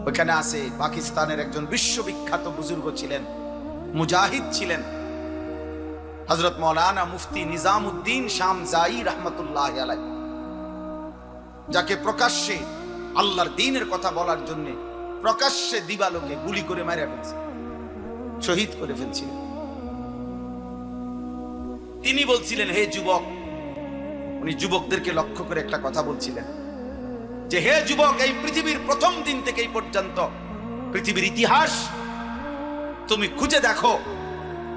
ওখানে আছে পাকিস্তানের একজন বিশ্ববিখ্যাত বুজুর্গ ছিলেন, মুজাহিদ ছিলেন, হযরত মাওলানা মুফতি নিজামউদ্দিন শামজাই রহমাতুল্লাহ আলাইহি, যাকে প্রকাশ্যে আল্লাহর দ্বীনের কথা বলার জন্য প্রকাশ্যে দিবালোকে গুলি করে মেরে ফেলছে, শহীদ করে ফেলছিলেন। তিনি বলছিলেন, হে যুবক, উনি যুবকদেরকে লক্ষ্য করে একটা কথা বলছিলেন যে, হে যুবক, এই পৃথিবীর প্রথম দিন থেকে এই পর্যন্ত পৃথিবীর ইতিহাস তুমি খুঁজে দেখো।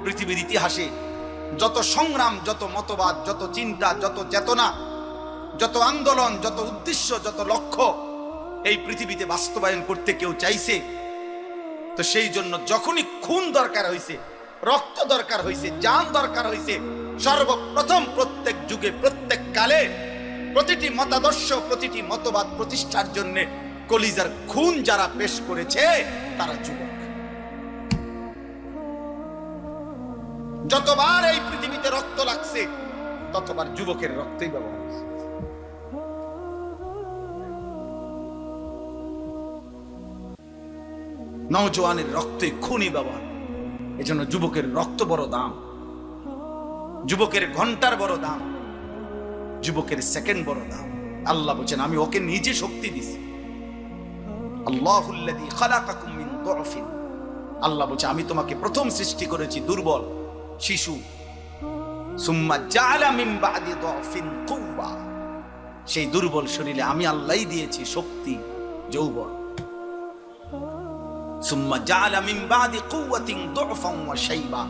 পৃথিবীর ইতিহাসে যত সংগ্রাম, যত মতবাদ, যত চিন্তা, যত চেতনা, যত আন্দোলন, যত উদ্দেশ্য, যত লক্ষ্য এই পৃথিবীতে বাস্তবায়ন করতে কেউ চাইছে, তো সেই জন্য যখনই খুন দরকার হয়েছে, রক্ত দরকার হয়েছে, জান দরকার হয়েছে, সর্বপ্রথম প্রত্যেক যুগে, প্রত্যেক কালে প্রতিটি মতাদর্শ, প্রতিটি মতবাদ প্রতিষ্ঠার জন্য কলিজার খুন যারা পেশ করেছে তারা যুবক। যতবার এই পৃথিবীতে রক্ত লাগছে ততবার যুবকের রক্তই ব্যবহার হয়েছে। নওজওয়ানের রক্তই খুনি ব্যবহার। এজন্য যুবকের রক্ত বড় দাম, যুবকের ঘন্টার বড় দাম, যুবকের সেকেন্ড বড় দাম। আল্লাহ বলেন, আমি ওকে নিজে শক্তি দিছি। আল্লাহুল্লাযী খালাকাকুম মিন দুআফিন, আল্লাহ বলেন আমি তোমাকে প্রথম সৃষ্টি করেছি দুর্বল শিশু। সুম্মা জাআলা মিন বাদি দুআফিন কুওয়া, সেই দুর্বল শরীরে আমি আল্লাহই দিয়েছি শক্তি, যৌবন। সুম্মা জাআলা মিন বাদি কুওয়াতিন দুআফান ওয়া শাইবা,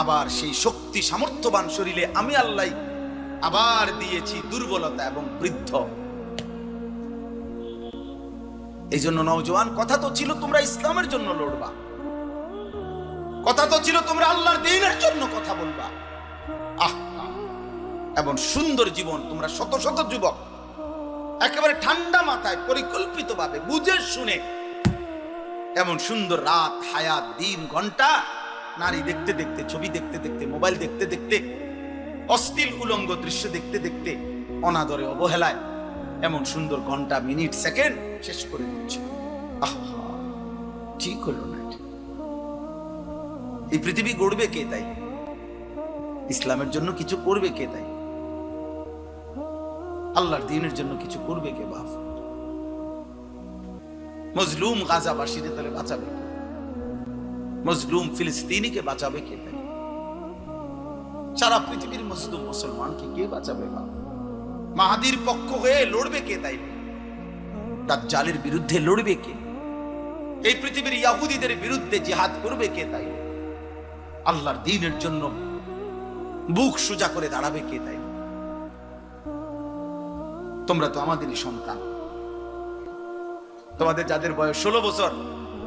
আবার সেই শক্তি সামর্থ্যবান শরীরে আমি আল্লাহ আবার দিয়েছি দুর্বলতা এবং বৃদ্ধ। এই জন্য নওজওয়ান, কথা তো ছিল তোমরা ইসলামের জন্য লড়বা, কথা তো ছিল তোমরা আল্লাহর দ্বীনের জন্য কথা বলবা। এবং সুন্দর জীবন, তোমরা শত শত যুবক একেবারে ঠান্ডা মাথায় পরিকল্পিতভাবে বুঝে শুনে এমন সুন্দর রাত, হায়াত, দিন, ঘন্টা, নারী দেখতে দেখতে, ছবি দেখতে দেখতে, মোবাইল দেখতে দেখতে, অশ্লীল উলঙ্গ দৃশ্য দেখতে দেখতে, অনাদরে অবহেলায় এমন সুন্দর ঘন্টা, মিনিট, সেকেন্ড শেষ করে দিচ্ছে। ঠিক হলো না। এই পৃথিবী গড়বে কে? তাই ইসলামের জন্য কিছু করবে কে? তাই আল্লাহর দ্বীনের জন্য কিছু করবে কে? বাপ, মজলুম গাজাবাসীরে তাহলে বাঁচাবে কে? মজলুম ফিলিস্তিনিকে বাঁচাবে কে? তাই সারা পৃথিবীর মজলুম মুসলমানকে কে বাঁচাবে? বাপ, মাহাদির পক্ষ হয়ে লড়বে কে? তাই দাজ্জালের বিরুদ্ধে লড়বে কে? এই পৃথিবীর ইহুদিদের বিরুদ্ধে জিহাদ করবে কে? তাই আল্লাহর দ্বীনের জন্য বুক সোজা করে দাঁড়াবে কে? তাই তোমরা তো আমাদেরই সন্তান। তোমাদের যাদের বয়স 16 বছর,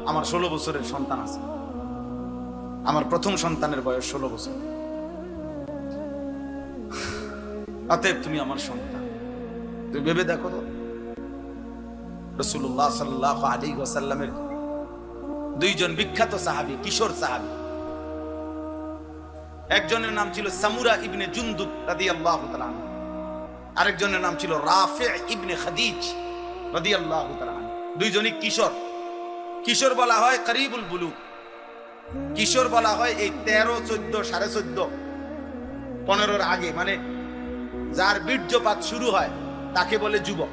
আমার 16 বছরের সন্তান আছে। আমার প্রথম সন্তানের বয়স 16 বছর। অতএব তুমি আমার সন্তান। তুমি ভেবে দেখো তো, রাসূলুল্লাহ সাল্লাল্লাহু আলাইহি ওয়াসাল্লামের দুইজন বিখ্যাত সাহাবী, কিশোর সাহাবী, একজনের নাম ছিল সামুরা ইবনে জুনদুব রাদিয়াল্লাহু তাআলা, আরেকজনের নাম ছিল রাফি ইবনে খাদিজ রাদিয়াল্লাহু তাআলা। দুইজনই কিশোর। কিশোর বলা হয় করিবুল বুলুগ, কিশোর বলা হয় এই 13, 14, 14.5, 15-র আগে, মানে যার বীর্যপাত শুরু হয় তাকে বলে যুবক।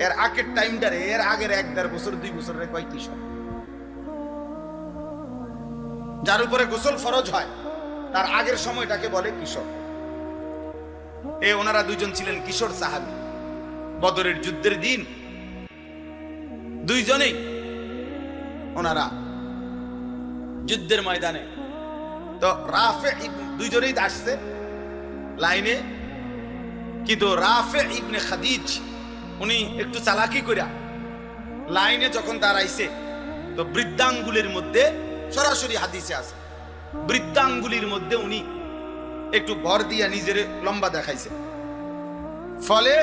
এর আগের টাইমটারে, এর আগের 1-1.5 বছর 2 বছরের কয় কিশোর। যার উপরে গোসল ফরজ হয় তার আগের সময়টাকে বলে কিশোর। ওনারা দুইজন ছিলেন কিশোর সাহাবী। বদরের যুদ্ধের দিন দুইজনেই ওনারা যুদ্ধের ময়দানে, তো রাফে দুইজনেই আসছে লাইনে, কিন্তু রাফে ইবনে খাদিজ উনি একটু চালাকি কইরা লাইনে যখন দাঁড়াইছে, তো বৃদ্ধাঙ্গুলের মধ্যে, সরাসরি হাদিসে আছে, বৃদ্ধাঙ্গুলির মধ্যে উনি একটু ভর দিয়া নিজের লম্বা দেখাইছে, ফলে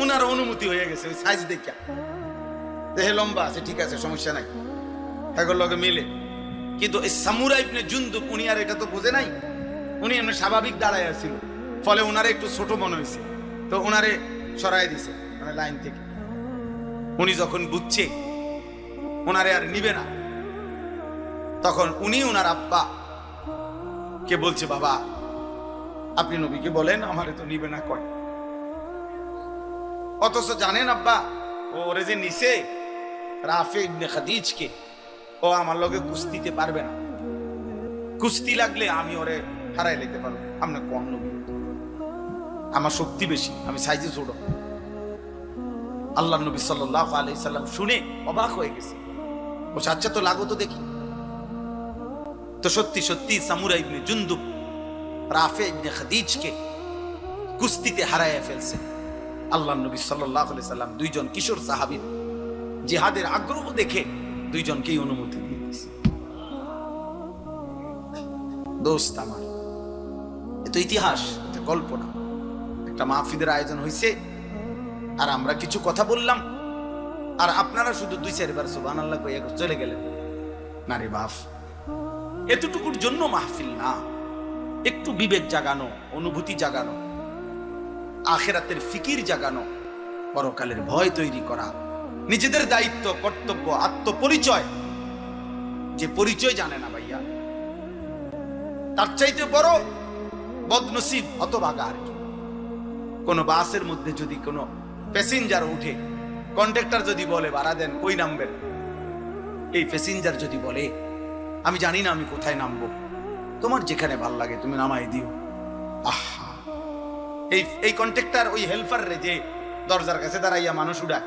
উনার অনুমতি হয়ে গেছে ওই সাইজ দেখা, দেহে লম্বা আছে, ঠিক আছে, সমস্যা নাই, এগুলোর লগে মিলে। কিন্তু এই সামুরা ইবনে জুনদুব উনি আর এটা তো বোঝে নাই, উনি এমনি স্বাভাবিক দাঁড়ায় ছিল, ফলে ওনারে একটু ছোট মনে হয়েছে, তো ওনারে সরাই দিছে মানে লাইন থেকে। উনি যখন বুঝছে ওনারে আর নিবে না, তখন উনি ওনার আব্বা কে বলছে, বাবা আপনি নবীকে বলেন আমারে তো নিবে না কয়। অথচ জানেন আব্বা, ওরে যে নিছে রাফি ইবনে খাদিজকে, ও আমার লগে কুস্তিতে পারবে না, কুস্তি লাগলে আমি ওরে হারাই লেতে পারবো। আমরা কোন নবী, আমার শক্তি বেশি, আমি সাইজে ছোট। আল্লাহ নবী সাল্লাল্লাহু আলাইহি সাল্লাম শুনে অবাক হয়ে গেছে, বলছে আচ্ছা তো লাগো তো দেখি। তো সত্যি সত্যি সামুরা ইবনে জুনদুব রাফি ইবনে খাদিজকে কুস্তিতে হারাইয়া ফেলছে। আল্লাহ নবী সাল্লাল্লাহু আলাইহি সাল্লাম দুইজন কিশোর সাহাবী জিহাদের আগ্রহ দেখে দুইজনকেই অনুমতি দিয়ে দিয়েছে। দোস্ত আমার, এ তো ইতিহাস, এটা গল্প না। একটা মাহফিলের আয়োজন হয়েছে আর আমরা কিছু কথা বললাম, আর আপনারা শুধু 2-4 বার সুবহানাল্লাহ কইয়া চলে গেলেন। না রে বাপ, এতটুকুর জন্য মাহফিল না, একটু বিবেক জাগানো, অনুভূতি জাগানো, আখিরাতের ফিকির জাগানো, পরকালের ভয় তৈরি করা, নিজেদের দায়িত্ব, কর্তব্য, আত্মপরিচয়। যে পরিচয় জানে না ভাইয়া, তার চাইতে বড় বদনসিব হতভাগা আর কি। কোন বাসের মধ্যে যদি কোনো প্যাসেঞ্জার উঠে, কন্ডাক্টর যদি বলে ভাড়া দেন, কই নামবেন, এই প্যাসেঞ্জার যদি বলে আমি জানি না আমি কোথায় নামবো, তোমার যেখানে ভাল লাগে তুমি নামাই দিও। আহা, এই কন্ট্রাক্টর ওই হেল্পার রে যে দরজার কাছে দাঁড়াইয়া মানুষ উড়ায়,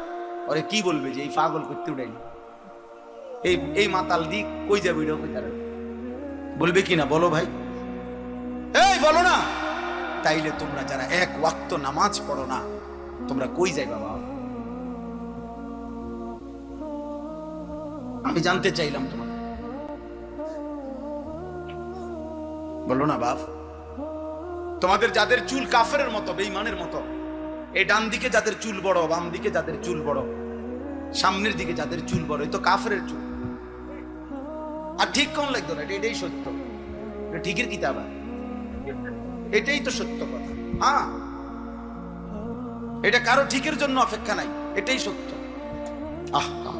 ওরে কি বলবে যে এই পাগল করতে উড়াই, এই মাতাল দিক কই যাবে, বলবে কি না? বলো ভাই, এই বলো না। তাইলে তোমরা যারা 1 ওয়াক্ত নামাজ পড়ো না, তোমরা কই যাই বাবা? আমি জানতে চাইলাম তোমার, বলো না বাপ। তোমাদের যাদের চুল কাফেরের মতো, বেঈমানের মতো, এই ডান দিকে যাদের চুল বড়, বাম দিকে যাদের চুল বড়, সামনের দিকে যাদের চুল বড়, এই তো কাফেরের চুল। আর ঠিক কোন লাগতো না, এটাই সত্য, ঠিকের কিতাব, এটাই তো সত্য কথা। হ্যাঁ, এটা কারো ঠিকের জন্য অপেক্ষা নাই, এটাই সত্য। আহা,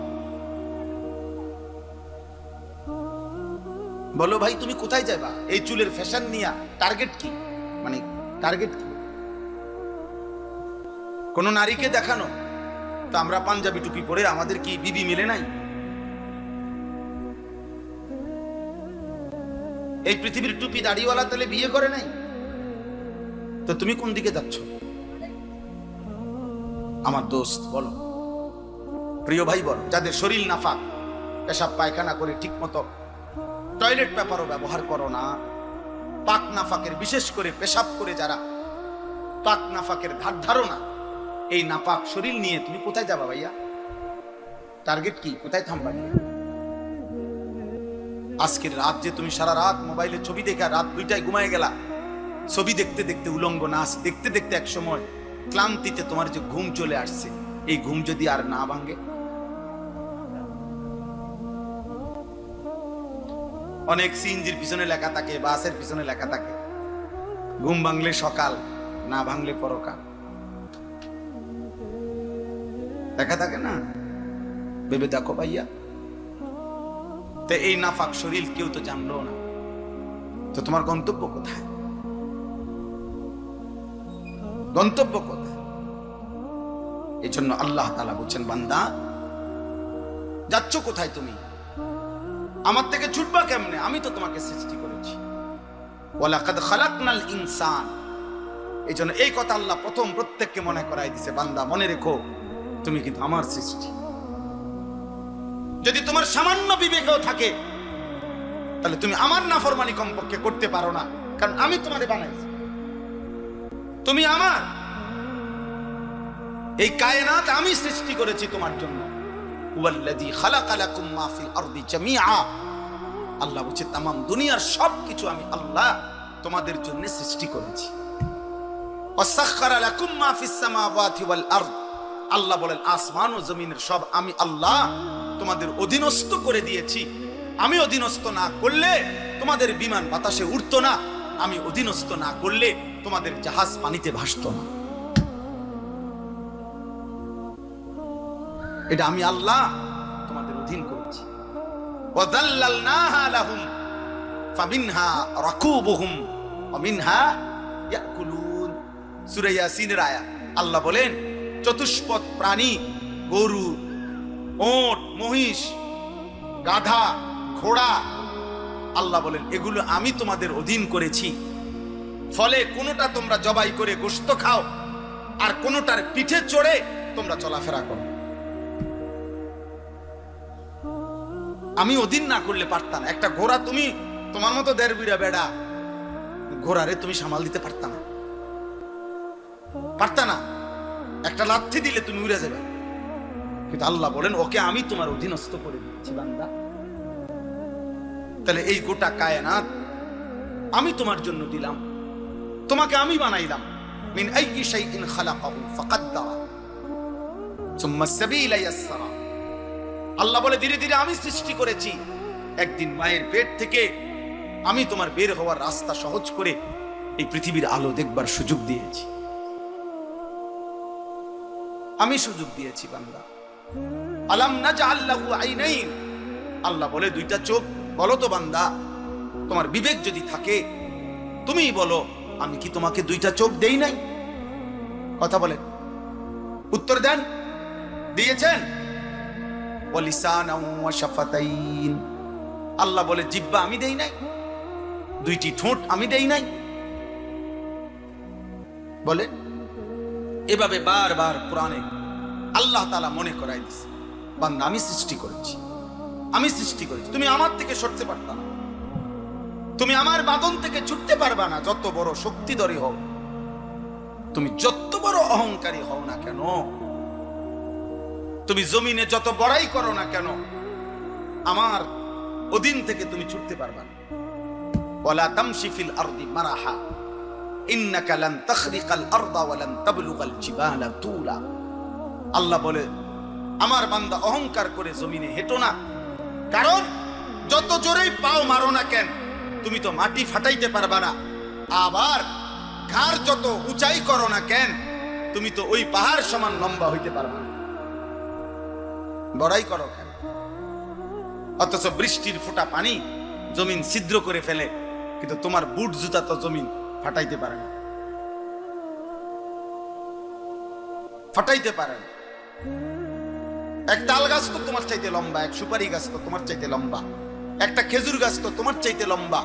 বলো ভাই তুমি কোথায় যাবা এই চুলের ফ্যাশন নিয়া? টার্গেট কি? মানে টার্গেট কি? কোন নারীকে দেখানো? তো আমরা পাঞ্জাবি টুপি পরে আমাদের কি বিবি মিলে নাই? এই পৃথিবীর টুপি দাড়িওয়ালা তাহলে বিয়ে করে নাই? তো তুমি কোন দিকে যাচ্ছ? আমার দোস্ত বলো, প্রিয় ভাই বলো, যাদের শরীর নাফাক, পেশাব পায়খানা করে ঠিক মতো টয়লেট পেপারও ব্যবহার করো না, পাক নাফাকের, বিশেষ করে পেশাব করে যারা পাক নাফাকের ধার ধারো না, এই নাপাক শরীর নিয়ে তুমি কোথায় যাবা ভাইয়া? টার্গেট কি? কোথায় থামবা? আজকের রাত যে তুমি সারা রাত মোবাইলে ছবি দেখে রাত 2টায় ঘুমায় গেলা, ছবি দেখতে দেখতে, উলঙ্গ নাচ দেখতে দেখতে এক সময় ক্লান্তিতে তোমার যে ঘুম চলে আসছে, এই ঘুম যদি আর না ভাঙে, অনেক সিএনজির পিছনে লেখা থাকে, বাসের পিছনে লেখা থাকে ঘুম ভাঙলে সকাল, না ভাঙলে পরকাল, লেখা থাকে না? ভেবে দেখো ভাইয়া, তো এই নাফাক শরীর কেউ তো জানলো না, তো তোমার গন্তব্য কোথায়? গন্তব্য কোথায়? এই জন্য আল্লাহ তাআলা বলছেন, বান্দা যাচ্ছ কোথায় তুমি? আমার থেকে ছুটবা কেমনে? আমি তো তোমাকে সৃষ্টি করেছি। ওয়ালাকাদ খালাকনাল ইনসান। এই জন্য এই কথা আল্লাহ প্রথম প্রত্যেককে মনে করাই দিছে, বান্দা মনে রেখো তুমি কিন্তু আমার সৃষ্টি। যদি তোমার সামান্য বিবেকও থাকে তাহলে তুমি আমার নাফরমানি কমপক্ষে করতে পারো না, কারণ আমি তোমারে বানাইছি, তুমি আমার। এই কায়নাত আমি সৃষ্টি করেছি তোমার জন্য। ওয়াল্লাযী খালাকা লাকুম মা ফিল আরদি জামিআ। আল্লাহ বলছে तमाम দুনিয়ার সবকিছু আমি আল্লাহ তোমাদের জন্য সৃষ্টি করেছি। ওয়াসাখখারা লাকুম মা ফিস সামাওয়াতি ওয়াল আরদ। আল্লাহ বলেন আসমান ও জমিনের সব আমি আল্লাহ তোমাদের অধীনস্থ করে দিয়েছি। আমি অধীনস্থ না করলে তোমাদের বিমান বাতাসে উড়তো না, আমি অধীনস্থ না করলে তোমাদের জাহাজ পানিতে ভাসতো না। এটা আমি আল্লাহ তোমাদের অধীন করেছি। ওয়াযাল্লালনাহা লাহুম ফামিনহা রাকুবুহুম ওয়া মিনহা ইয়াকুলুন। সূরা ইয়াসিনের আয়াত। আল্লাহ বলেন চতুষ্পদ প্রাণী, গরু, ওট, মহিষ, গাধা, ঘোড়া, আল্লাহ বলেন এগুলো আমি তোমাদের অধীন করেছি। ফলে কোনোটা তোমরা জবাই করে গোশত খাও, আর কোনোটার পিঠে চড়ে তোমরা চলাফেরা করো। আমি অধীন না করলে পারতা না। একটা ঘোড়া তুমি তোমার মতো দেড় বিড়া বেড়া ঘোড়ারে তুমি সামাল দিতে পারতা না, পারতা না। একটা লাথি দিলে তুমি উড়ে যাবে। কিন্তু আল্লাহ বলেন ওকে আমি তোমার অধীনস্থ করে দিচ্ছি বান্দা। তাহলে এই গোটা কায়নাত আমি তোমার জন্য দিলাম, তোমাকে আমি বানাইলাম। মিন আইয়ি শাইইন খালাকাহু ফাকাদ্দারা সুম্মা সাবিলা ইয়াসসারা। আল্লাহ বলে ধীরে ধীরে আমি সৃষ্টি করেছি। একদিন মায়ের পেট থেকে আমি তোমার বের হওয়ার রাস্তা সহজ করে এই পৃথিবীর আলো দেখবার সুযোগ দিয়েছি। আমি সুযোগ দিয়েছি বান্দা। আলাম নাজআল লাহু আইনাইন। আল্লাহ বলে দুইটা চোখ। বলো তো বান্দা, তোমার বিবেক যদি থাকে তুমিই বলো আমি কি তোমাকে দুইটা চোখ দেই নাই? কথা বলেন, উত্তর দেন। দিয়েছেন? ওয়া লিসানাও ওয়া শাফাতাইন। আল্লাহ বলে জিহ্বা আমি দেই নাই? দুইটি ঠোঁট আমি দেই নাই? বলে এভাবে বারবার কোরআনে আল্লাহ তাআলা মনে করাই দিছে, বান্দা আমি সৃষ্টি করেছি, আমি সৃষ্টি করেছি। তুমি আমার থেকে সরতে পারতা না, তুমি আমার বাঁধন থেকে ছুটতে পারবা না। যত বড় শক্তিধরী হও, তুমি যত বড় অহংকারী হও না কেন, তুমি জমিনে যত বড়াই করো না কেন, আমার অধীন থেকে তুমি ছুটতে পারবা না। ওয়ালা তামশি ফিল আরদি মারাহা ইন্নাকা লান তাখরিকাল আরদা ওয়া লান তাবলুগাল জিবালা তুলা। আল্লাহ বলে আমার বান্দা অহংকার করে জমিনে হেঁটো না, কারণ যত জোরেই পাও মারো না কেন তুমি তো মাটি ফাটাইতে পারবা না। আবার ঘাড় যত উঁচাই করো না কেন তুমি তো ওই পাহাড় সমান লম্বা হইতে পারবা না। বড়াই করো কেন? অথচ বৃষ্টির ফোঁটা পানি জমিন ছিদ্র করে ফেলে, কিন্তু তোমার বুট জুতা তো জমিন ফাটাইতে পারে না, ফাটাইতে পারে না। এক তাল গাছ তো তোমার চাইতে লম্বা, এক সুপারি গাছ তো তোমার চাইতে লম্বা, একটা খেজুর গাছ তো তোমার চাইতে লম্বা।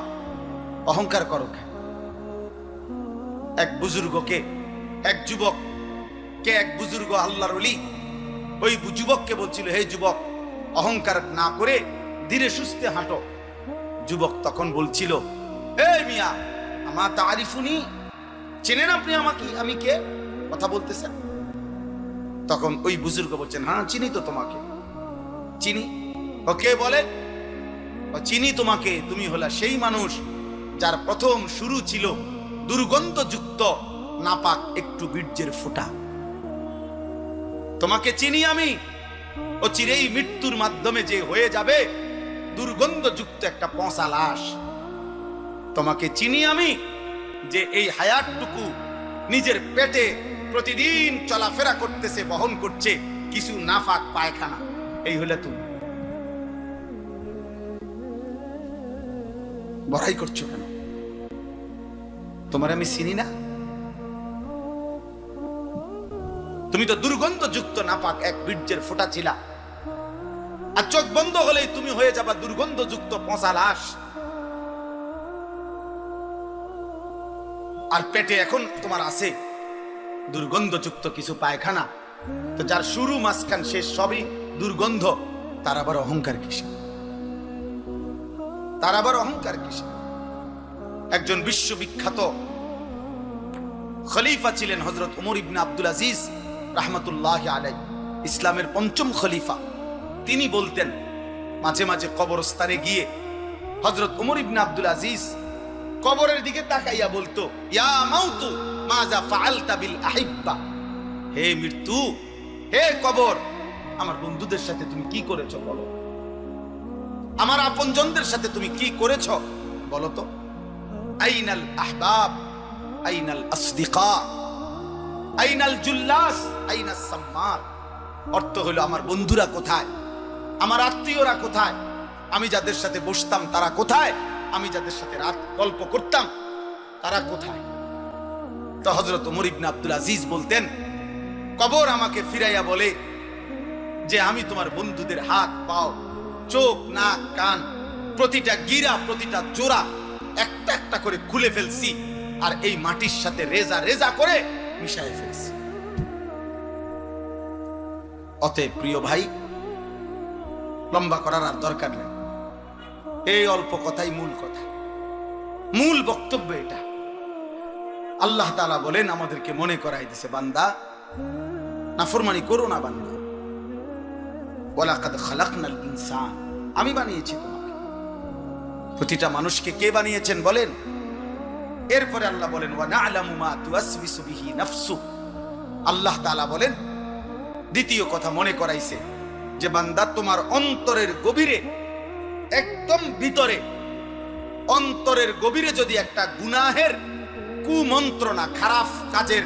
অহংকার করো কেন? এক বুজুর্গকে, এক যুবক কে, এক বুজুর্গ আল্লাহর ওলি ওই যুবককে বলছিল, হে যুবক অহংকার না করে ধীরে সুস্থে হাঁটো। যুবক তখন বলছিল, এই মিয়া আমা তারিফুনি, চেনেন আপনি আমাকে, আমি কে? কথা বলতেছেন। তখন ওই বুজুর্গ বলছেন, হ্যাঁ চিনি তো তোমাকে, চিনি। ওকে বলে, চিনি তোমাকে, তুমি হলা সেই মানুষ যার প্রথম শুরু ছিল দুর্গন্ধযুক্ত নাপাক একটু বীর্যের ফোঁটা। তোমাকে চিনি আমি। ও চিরেই মৃত্যুর মাধ্যমে যে হয়ে যাবে দুর্গন্ধযুক্ত একটা পচা লাশ। তোমাকে চিনি আমি, যে এই হায়াতটুকু নিজের পেটে প্রতিদিন চলাফেরা করতেছে, বহন করছে কিছু নাফাক পায়খানা। এই হলে তুমি বড়াই করছো কেন? তোমার আমি চিনি না? তুমি তো দুর্গন্ধযুক্ত নাপাক এক বীর্যের ফোঁটা ছিলা, আর চোখ বন্ধ হলেই তুমি হয়ে যাবা দুর্গন্ধযুক্ত পচা লাশ। আর পেটে এখন তোমার আছে দুর্গন্ধযুক্ত কিছু পায়খানা। তো যার শুরু মাঝখান শেষ সবই দুর্গন্ধ, তার আবার অহংকার কিসে? তার আবার অহংকার কিসে? একজন বিশ্ববিখ্যাত খলিফা ছিলেন হযরত ওমর ইবনে আব্দুল আজিজ রাহমাতুল্লাহি আলাইহি, ইসলামের পঞ্চম খলিফা। তিনি বলতেন মাঝে মাঝে কবরস্থানে গিয়ে হযরত ওমর ইবনে আব্দুল আজিজ কবরের দিকে তাকাইয়া বলতো, ইয়া মাউতু মাজা ফাআলতা বিল আহিব্বা, হে মৃত্যু, হে কবর, আমার বন্ধুদের সাথে তুমি কি করেছো বলো, আমার আপনজনদের সাথে তুমি কি করেছো বলো তো। আইনাল আহবাব, আইনাল আসদিকা, আইনাল জুল্লাস, আইনাস সাম্মার। অর্থ হলো আমার বন্ধুরা কোথায়, আমার আত্মীয়রা কোথায়, আমি যাদের সাথে বসতাম তারা কোথায়, আমি যাদের সাথে রাত গল্প করতাম তারা কোথায়। তো হযরত ওমর ইবনে আব্দুল আজিজ বলতেন, কবর আমাকে ফিরাইয়া বলে যে আমি তোমার বন্ধুদের হাত পাও, চোখ, নাক, কান, প্রতিটা গিরা, প্রতিটা জোড়া একটা একটা করে খুলে ফেলছি, আর এই মাটির সাথে রেজা রেজা করে মিশায় ফেলছি। অতএব প্রিয় ভাই, লম্বা করার আর দরকার নেই, এই অল্প কথাই মূল কথা, মূল বক্তব্য এটা। আল্লাহ তাআলা বলেন, আমাদেরকে মনে করাই দিছে, বান্দা নাফরমানি করো না বান্দা, ওয়ালাকাদ খালাকনাল ইনসান, আমি বানিয়েছি তোমাকে। প্রতিটা মানুষকে কে বানিয়েছেন বলেন? এরপরে আল্লাহ বলেন, ওয়া না'লামু মা তুওয়াসবিসু বিহি নাফসু। আল্লাহ তাআলা বলেন, দ্বিতীয় কথা মনে করাইছে যে বান্দা তোমার অন্তরের গভীরে, একদম ভিতরে, অন্তরের গভীরে যদি একটা গুনাহের কুমন্ত্রণা, খারাপ কাজের,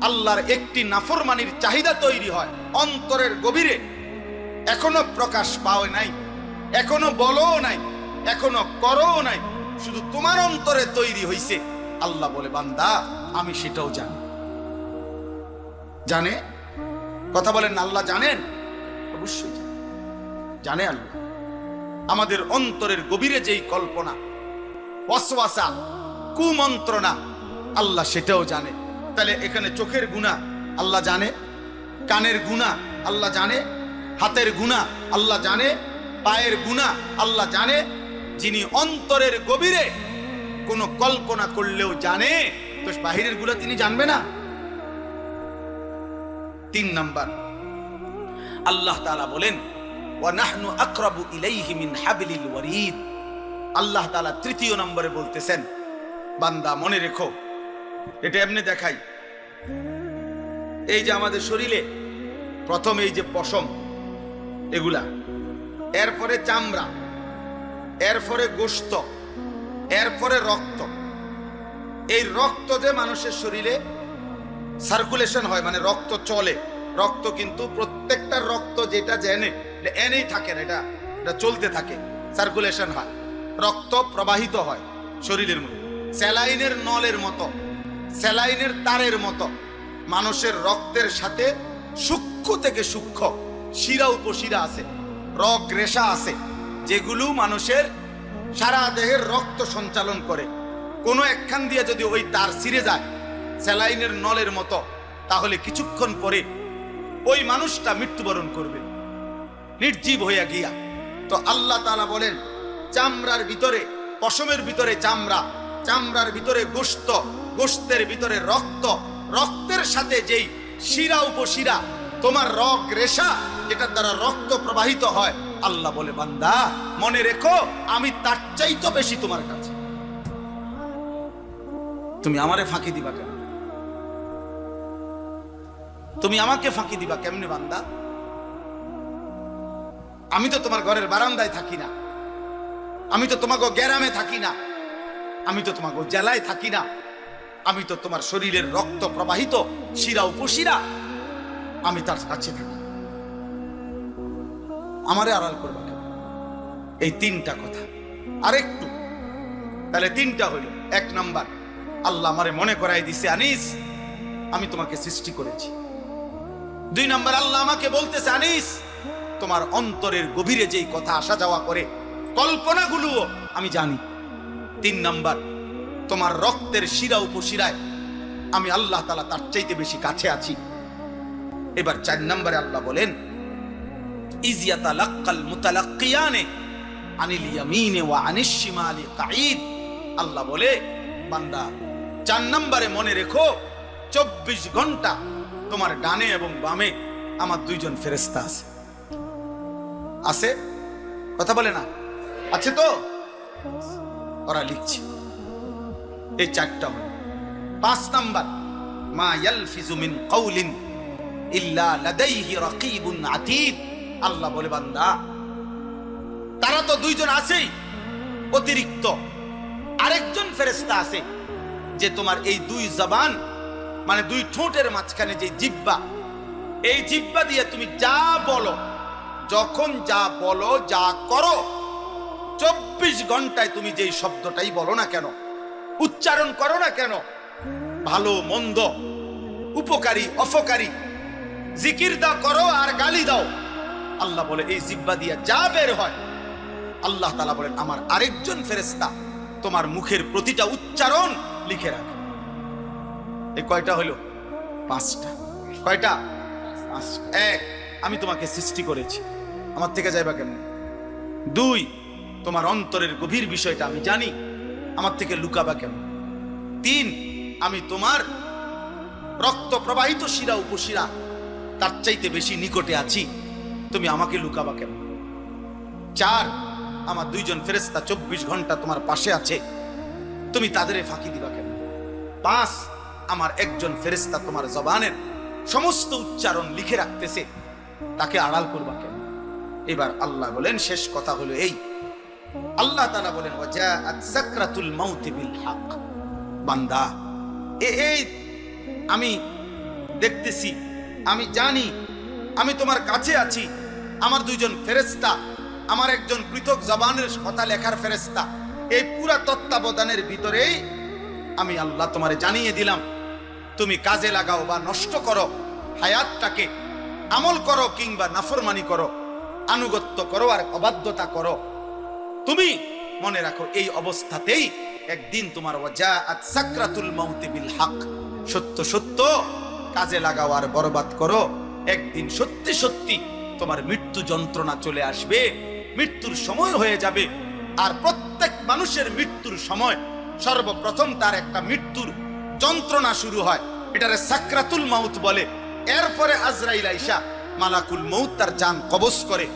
আল্লাহর একটি নাফরমানির চাহিদা তৈরি হয় অন্তরের গভীরে, এখনো প্রকাশ পাও নাই, এখনো বলো নাই, এখনো করো নাই, শুধু তোমার অন্তরে তৈরি হইছে, আল্লাহ বলে বান্দা আমি সেটাও জানি। জানে? কথা বলেন না আল্লাহ জানেন? অবশ্যই জানে, জানে আল্লাহ। আমাদের অন্তরের গভীরে যেই কল্পনা, ওয়াসওয়াসা, কুমন্ত্রণা, আল্লাহ সেটাও জানে। তাহলে এখানে চোখের গুনাহ আল্লাহ জানে, কানের গুনাহ আল্লাহ জানে, হাতের গুনাহ আল্লাহ জানে, পায়ের গুনাহ আল্লাহ জানে। যিনি অন্তরের গভীরে কোনো কল্পনা করলেও জানে, তো বাহিরের গুনাহ তিনি জানবে না? 3 নাম্বার, আল্লাহ তাআলা বলেন, ওয়া নাহনু আকরাবু ইলাইহি মিন হাবলিল ওয়ারিদ। আল্লাহ তাআলা 3 নম্বরে বলতেছেন, বান্দা মনে রেখো, এটা এমনি দেখাই, এই যে আমাদের শরীরে প্রথম এই যে পশম এগুলা, এরপরে চামড়া, এরপরে গোশত, এরপরে রক্ত। এই রক্ত যে মানুষের শরীরে সার্কুলেশন হয়, মানে রক্ত চলে, রক্ত কিন্তু প্রত্যেকটা রক্ত যেটা জেনে এনেই থাকে না, এটা চলতে থাকে, সার্কুলেশন হয়, রক্ত প্রবাহিত হয় শরীরের মধ্যে, স্যালাইনের নলের মতো, স্যালাইনের তারের মতো। মানুষের রক্তের সাথে সূক্ষ্ম থেকে সূক্ষ্ম শিরা উপশিরা আছে, রগ রেশা আছে, যেগুলো মানুষের সারা দেহের রক্ত সঞ্চালন করে। কোনো একখান দিয়ে যদি ওই তার ছিঁড়ে যায় স্যালাইনের নলের মতো, তাহলে কিছুক্ষণ পরে ওই মানুষটা মৃত্যুবরণ করবে, নির্জীব হইয়া গিয়া। তো আল্লাহ তাআলা বলেন, চামড়ার ভিতরে, পশমের ভিতরে চামড়া, চামড়ার ভিতরে গোশত, গোশতের ভিতরে রক্ত, রক্তের সাথে যেই শিরা উপশিরা, তোমার রগ রেশা, যেটার দ্বারা রক্ত প্রবাহিত হয়, আল্লাহ বলে বান্দা মনে রেখো আমি তার চাইতে বেশি তোমার কাছে। তুমি আমারে ফাঁকি দিবা কেন? তুমি আমাকে ফাঁকি দিবা কেমনে বান্দা? আমি তো তোমার ঘরের বারান্দায় থাকি না, আমি তো তোমাকে গ্রামে থাকি না, আমি তো তোমাকে জেলায় থাকি না, আমি তো তোমার শরীরের রক্ত প্রবাহিত শিরা উপশিরা, আমি তার কাছে থাকি, আমারে আড়াল করবা কেন? এই তিনটা কথা। আরেকটু, তাহলে তিনটা হইল। এক নাম্বার, আল্লাহ আমারে মনে করাই দিছে, আনিস আমি তোমাকে সৃষ্টি করেছি। দুই নাম্বার, আল্লাহ আমাকে বলতেছে, আনিস তোমার অন্তরের গভীরে যেই কথা আসা যাওয়া করে, কল্পনাগুলো আমি জানি। তিন নাম্বার, তোমার রক্তের শিরা উপশিরায় আমি আল্লাহ তাআলা তার চাইতে বেশি কাছে আছি। এবার চার নম্বরে আল্লাহ বলেন, ইয ইয়াতালাক্কাল মুতালাক্কিয়ানে আনিল ইয়ামিনে ওয়া আনিশ শিমালি কাঈদ। আল্লাহ বলে, বান্দা চার নম্বরে মনে রেখো, 24 ঘন্টা তোমার ডানে এবং বামে আমার দুইজন ফেরেশতা আছে। আছে? কথা বলে না? আছে তো? ওরা লিখছে। এই চারটা হল। 5 নাম্বার, মা ইয়ালফিজু মিন কাউলিন ইল্লা লাদাইহি রাকিবুন আতীদ। আল্লাহ বলে, বান্দা তারা তো দুইজন আছেই, অতিরিক্ত আরেকজন ফেরেশতা আছে যে তোমার এই দুই জবান মানে দুই ঠোঁটের মাঝখানে যে জিহ্বা, এই জিহ্বা দিয়ে তুমি যা বলো, যখন যা বলো, যা করো, 24 ঘন্টায় তুমি যেই শব্দটাই বলো না কেন, উচ্চারণ করো না কেন, ভালো মন্দ, উপকারী অপকারী, জিকির দাও করো আর গালি দাও, আল্লাহ বলে এই জিহ্বা দিয়ে যা বের হয়, আল্লাহ তাআলা বলেন আমার আরেকজন ফেরেশতা তোমার মুখের প্রতিটা উচ্চারণ লিখে রাখে। এই কয়টা হলো? 5টা। কয়টা? 5টা। 1, আমি তোমাকে সৃষ্টি করেছি, আমার থেকে যাইবা কেমন? 2, তোমার অন্তরের গভীর বিষয়টা আমি জানি, আমার থেকে লুকাবা কেমন? 3, আমি তোমার রক্ত প্রবাহিত শিরা উপশিরা তার চাইতে বেশি নিকটে আছি, তুমি আমাকে লুকাবা কেমন? 4, আমার দুইজন ফেরেশতা 24 ঘন্টা তোমার পাশে আছে, তুমি তাদের ফাঁকি দিবা কেন? 5, আমার একজন ফেরেশতা তোমার জবানের সমস্ত উচ্চারণ লিখে রাখতেছে, তাকে আড়াল করবা কেন? এবার আল্লাহ বলেন, শেষ কথা হলো এই, আল্লাহ তাআলা বলেন, ওয়াজাআত সাকরাতুল মাউত বিল হক। বান্দা এই আমি দেখতেছি, আমি জানি, আমি তোমার কাছে আছি, আমার দুইজন ফেরেশতা, আমার একজন পৃথক জবানের কথা লেখার ফেরেশতা, এই পুরা তত্ত্বাবধানের ভিতরেই আমি আল্লাহ তোমারে জানিয়ে দিলাম, তুমি কাজে লাগাও বা নষ্ট করো হায়াতটাকে, আমল করো কিংবা নাফরমানি করো, আনুগত্য করো আর অবাধ্যতা করো, তুমি মনে রাখো এই অবস্থাতেই একদিন তোমার ওয়াজাআত সাকরাতুল মাউত বিল হক, সত্য সত্য কাজে লাগাও আর বরবাদ করো, একদিন সত্যি সত্যি তোমার মৃত্যু যন্ত্রণা চলে আসবে, মৃত্যুর সময় হয়ে যাবে। আর প্রত্যেক মানুষের মৃত্যুর সময় সর্বপ্রথম তার একটা মৃত্যুর যন্ত্রণা শুরু হয়, এটারে সাকরাতুল মাউত বলে। এরপরে আজরাইল আইসা মালাকুল মউত তার জান কবজ করে,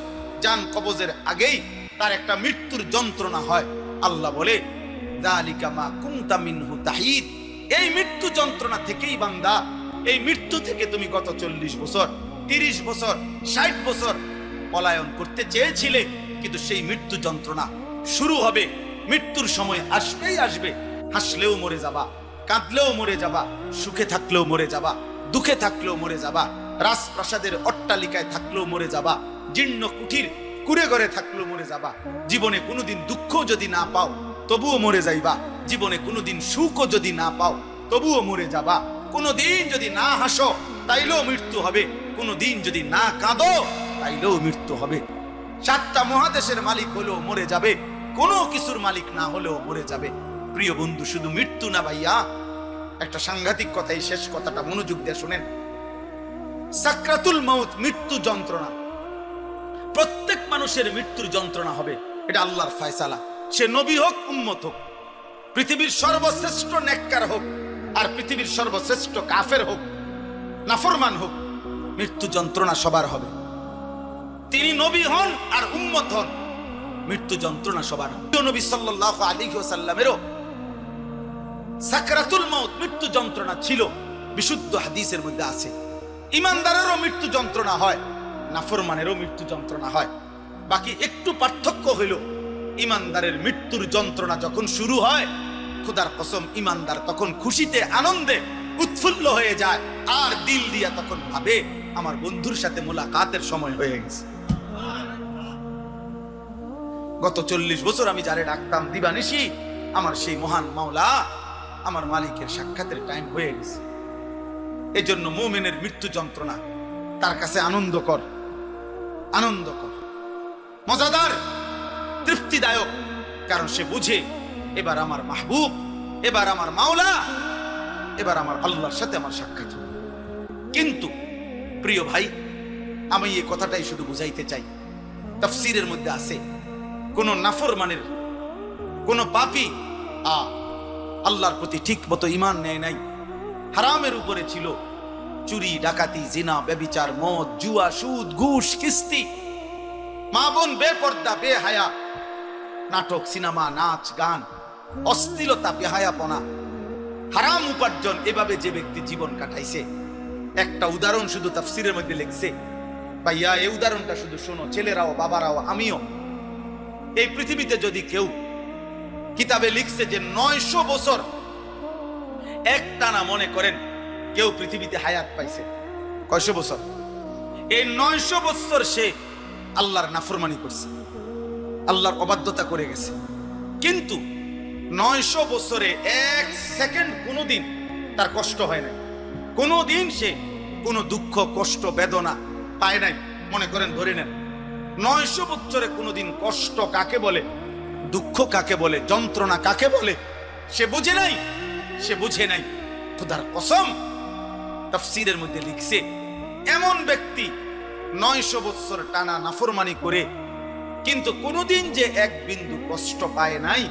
জান কবজের আগেই তার একটা মৃত্যুর যন্ত্রণা হয়। আল্লাহ বলে, যালিকা মা কুনতা মিনহু তাহিদ। এই মৃত্যু যন্ত্রণা থেকেই বান্দা, এই মৃত্যু থেকে তুমি গত 40 বছর, 30 বছর, 60 বছর পলায়ন করতে চেয়েছিলে, কিন্তু সেই মৃত্যু যন্ত্রণা শুরু হবে, মৃত্যুর সময় আসবেই আসবে। হাসলেও মরে যাবা, কাঁদলেও মরে যাবা, সুখে থাকলেও মরে যাবা, দুঃখে থাকলেও মরে যাবা, রাজপ্রাসাদের অট্টালিকায় থাকলেও মরে যাবা, জীর্ণ কুঠির কুড়ে ঘরে থাকলেও মরে যাবা। জীবনে কোনোদিন দুঃখ যদি না পাও তবুও মরে যাইবা, জীবনে কোনোদিন সুখও যদি না পাও তবুও মরে যাবা, কোনোদিন যদি না হাসো তাইলেও মৃত্যু হবে, কোনোদিন যদি না কাঁদো তাইলেও মৃত্যু হবে। 7টা মহাদেশের মালিক হলেও মরে যাবে, কোনো কিছুর মালিক না হলেও মরে যাবে। প্রিয় বন্ধু, শুধু মৃত্যু না ভাইয়া, একটা সাংঘাতিক কথা, এই শেষ কথাটা মনোযোগ দিয়ে শুনেন। সাকরাতুল মাউত মৃত্যু যন্ত্রণা, প্রত্যেক মানুষের মৃত্যুর যন্ত্রণা হবে, এটা আল্লাহর ফয়সালা। সে নবী হোক, উম্মত হোক, পৃথিবীর সর্বশ্রেষ্ঠ নেককার হোক আর পৃথিবীর সর্বশ্রেষ্ঠ কাফের হোক, নাফরমান হোক, মৃত্যু যন্ত্রণা সবার হবে। তিনি নবী হন আর উম্মত হন, মৃত্যু যন্ত্রণা সবার হবে। নবী সাল্লাল্লাহু আলাইহি ওয়াসাল্লামেরও সাকরাতুল মাউত মৃত্যু যন্ত্রণা ছিল, বিশুদ্ধ হাদিসের মধ্যে আছে। ইমানদারেরও মৃত্যু যন্ত্রণা হয়, নাফরমানেরও মৃত্যু যন্ত্রণা হয়। বাকি একটু পার্থক্য হইল, ইমানদারের মৃত্যুর যন্ত্রণা যখন শুরু হয়, খোদার কসম ইমানদার তখন খুশিতে আনন্দে উৎফুল্ল হয়ে যায়, আর দিল দিয়া তখন ভাবে আমার বন্ধুর সাথে মোলাকাতের সময় হয়ে গেছে। গত 40 বছর আমি যারে ডাকতাম দিবানিশি, আমার সেই মহান মাওলা, আমার মালিকের সাক্ষাতের টাইম হয়ে গেছে। এই জন্য মুমিনের মৃত্যু যন্ত্রণা তার কাছে আনন্দকর, আনন্দকর, মজাদার, তৃপ্তিদায়ক। কারণ সে বুঝে এবার আমার মাহবুব, এবার আমার মাওলা, এবার আমার আল্লাহর সাথে আমার সাক্ষাৎ। কিন্তু প্রিয় ভাই, আমি এই কথাটাই শুধু বুঝাইতে চাই, তাফসীরের মধ্যে আছে কোন নাফরমানের, কোন পাপী আল্লাহর প্রতি ঠিক মতো ঈমান নেয় নাই, হারামের উপরে ছিল, চুরি, ডাকাতি, জিনা, ব্যভিচার, মদ, জুয়া, সুদ, ঘুষ, কিস্তি, মা বোন বেপর্দা, বেহায়া, নাটক, সিনেমা, নাচ, গান, অশ্লীলতা, বেহায়াপনা, হারাম উপার্জন, এভাবে যে ব্যক্তি জীবন কাটাইছে, একটা উদাহরণ শুধু তাফসীরের মধ্যে লিখছে। ভাইয়া, এই উদাহরণটা শুধু শোনো, ছেলেরাও, বাবারাও, আমিও। এই পৃথিবীতে যদি কেউ, কিতাবে লিখছে যে 900 বছর একটানা, মনে করেন কেউ পৃথিবীতে হায়াত পাইছে, কয়শো বছর? এই 900 বছর সে আল্লাহর নাফরমানি করছে, আল্লাহর অবাধ্যতা করে গেছে। কিন্তু 900 বছরে 1 সেকেন্ড কোনোদিন তার কষ্ট হয় নাই, কোনোদিন সে কোনো দুঃখ, কষ্ট, বেদনা পায় নাই। মনে করেন, ধরে নেন 900 বছরে কোনোদিন কষ্ট কাকে বলে, দুঃখ কাকে বলে, যন্ত্রণা কাকে বলে সে বুঝে নাই, সে বুঝে নাই। খোদার কসম তাফসীরের মধ্যে লিখছে, এমন ব্যক্তি 900 বছর টানা নাফরমানি করে কিন্তু কোনোদিন যে এক বিন্দু কষ্ট পায় নাই,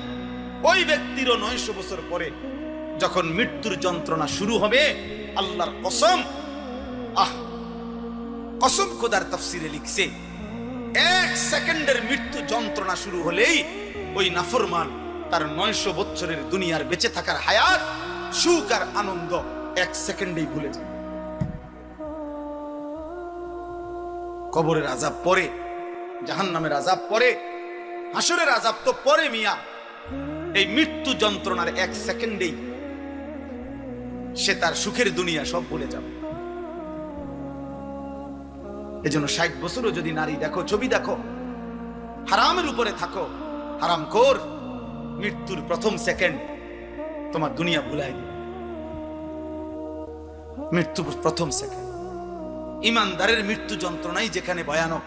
ওই ব্যক্তিরও 900 বছর পরে যখন মৃত্যুর যন্ত্রণা শুরু হবে, আল্লাহর কসম, কসম খোদার তাফসীরে লিখছে, 1 সেকেন্ডের মৃত্যু যন্ত্রণা শুরু হলেই ওই নাফরমান তার 900 বছরের দুনিয়ার বেঁচে থাকার হায়াত, সুখ আর আনন্দ 1 সেকেন্ডেই ভুলে যায়। কবরের আযাব পরে, জাহান্নামের আযাব পরে, হাসরের আযাব তো পরে মিয়া। এই মৃত্যু যন্ত্রণার 1 সেকেন্ডেই সে তার সুখের দুনিয়া সব ভুলে যাবে। এজন্য 60 বছরও যদি নারী দেখো, ছবি দেখো, হারামের উপরে থাকো, হারামখোর, মৃত্যুর প্রথম সেকেন্ড তোমার দুনিয়া ভুলাই দিবে। মৃত্যুর প্রথম সেকেন্ড। ইমানদারের মৃত্যু যন্ত্রণাই যেখানে ভয়ানক,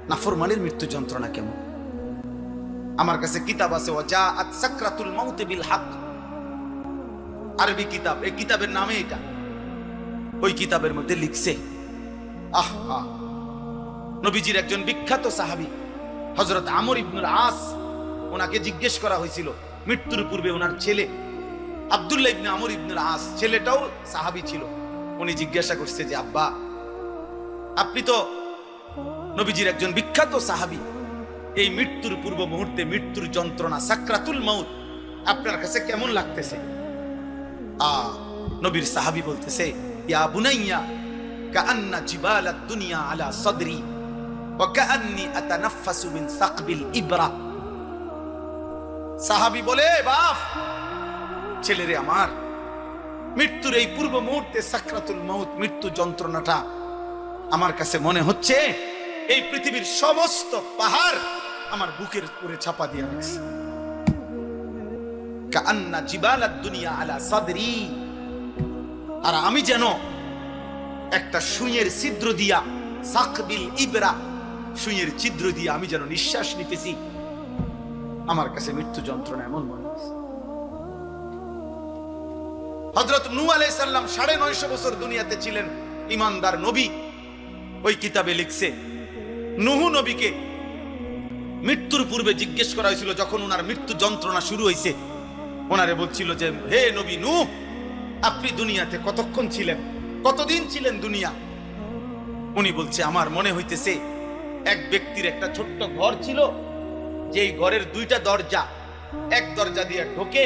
নাফরমানের মৃত্যু যন্ত্রণা কেমন? আমার কাছে কিতাব আছে, ওয়াজাআত সাকরাতুল মাউত বিল হক, আরবি কিতাব, এই কিতাবের নামে এটা। ওই কিতাবের মধ্যে লিখছে, নবীজির একজন বিখ্যাত সাহাবী হযরত আমর ইবনুল আস, ওনাকে জিজ্ঞেস করা হয়েছিল মৃত্যুর পূর্বে, ওনার ছেলে আব্দুল্লাহ ইবনে আমর ইবনুল আস, ছেলেটাও সাহাবী ছিল। উনি জিজ্ঞাসা করছে যে, আব্বা, আপনি তো নবীজির একজন বিখ্যাত সাহাবী, এই মৃত্যুর পূর্ব মুহূর্তে মৃত্যুর যন্ত্রণা, সাকরাতুল মাউত আপনার কাছে কেমন লাগতেছে? নবীর সাহাবী বলতেছে, ইয়া বুনাইয়া কাআন্না জিবালাদ দুনিয়া আলা সাদরি ওয়া কাআন্নী আতানাফাসু মিন সাকবিল ইবরা। সাহাবী বলে, বাপ, ছেলেরে আমার, মৃত্যুর এই পূর্ব মুহূর্তে সাকরাতুল মাউত, মৃত্যু যন্ত্রণাটা আমার কাছে মনে হচ্ছে এই পৃথিবীর সমস্ত পাহাড় আমার বুকের উপরে চাপা দিয়ে রাখছে। কাআন্না জিবালাদ দুনিয়া আলা সাদরি, আর আমি যেন একটা সুইয়ের ছিদ্র দিয়া, সাকবিল ইবরা, সুইয়ের ছিদ্র দিয়া আমি যেন নিঃশ্বাস নিতেছি। আমার কাছে মৃত্যু যন্ত্রণা এমন মনে হচ্ছে। হযরত নূহ আলাইহিস সালাম 950 বছর দুনিয়াতে ছিলেন, ঈমানদার নবী। ওই কিতাবে লিখছে, নূহ নবীকে মৃত্যুর পূর্বে জিজ্ঞেস করা হয়েছিল, যখন ওনার মৃত্যু যন্ত্রণা শুরু হয়েছে, ওনারে বলছিল যে, হে নবী নূহ, আপনি দুনিয়াতে কতক্ষণ ছিলেন, কতদিন ছিলেন দুনিয়া? উনি বলছে, আমার মনে হইতেছে এক ব্যক্তির একটা ছোট্ট ঘর ছিল, যেই ঘরের 2টা দরজা, এক দরজা দিয়ে ঢোকে,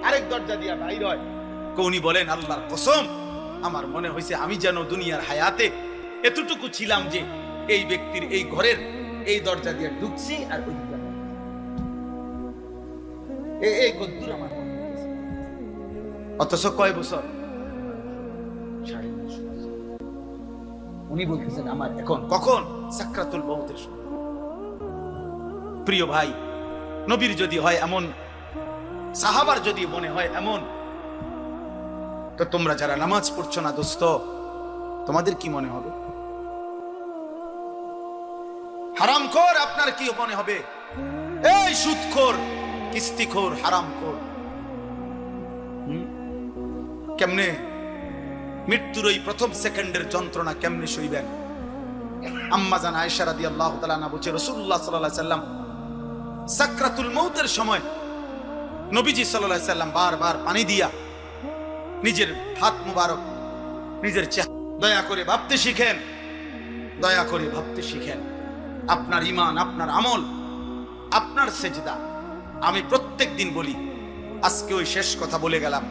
আরেক দরজা দিয়ে বাইর হয়। উনি বলেন, আল্লাহর কসম, আমার মনে হয়েছে আমি যেন দুনিয়ার হায়াতে এতটুকু ছিলাম যে এই ব্যক্তির এই ঘরের এই দরজা দিয়ে ঢুকছি আর ওই দিকে এই কদ্দুর আমার মনে হয়েছে। অথচ কয় বছর? 9.5 বছর। উনি বলতেছেন আমার এখন কখন? সাকরাতুল মউতের সময়। প্রিয় ভাই, নবীর যদি হয় এমন, সাহাবার যদি মনে হয় এমন, তো তোমরা যারা নামাজ পড়ছো না দোস্ত, তোমাদের কি মনে হবে? হারামখোর আপনার কি মনে হবে? এই সুদখোর, কিস্তিখোর, হারামখোর, কেমনে মৃত্যুর ওই প্রথম সেকেন্ডের যন্ত্রণা কেমনে সইবেন? আম্মা জান আয়েশা রাদিয়াল্লাহু তাআলা আনহা বলেন, রাসূলুল্লাহ সাল্লাল্লাহু আলাইহি সাল্লাম সাকরাতুল মউতের সময় নবীজি সাল্লাল্লাহু আলাইহি সাল্লাম বারবার পানি দিয়া নিজের হাত মুবারক, নিজের চেহারা, দয়া করে ভাবতে শিখেন, দয়া করে ভাবতে শিখেন। আপনার ঈমান, আপনার আমল, আপনার সেজদা। আমি প্রত্যেক দিন বলি, আজকে ওই শেষ কথা বলে গেলাম।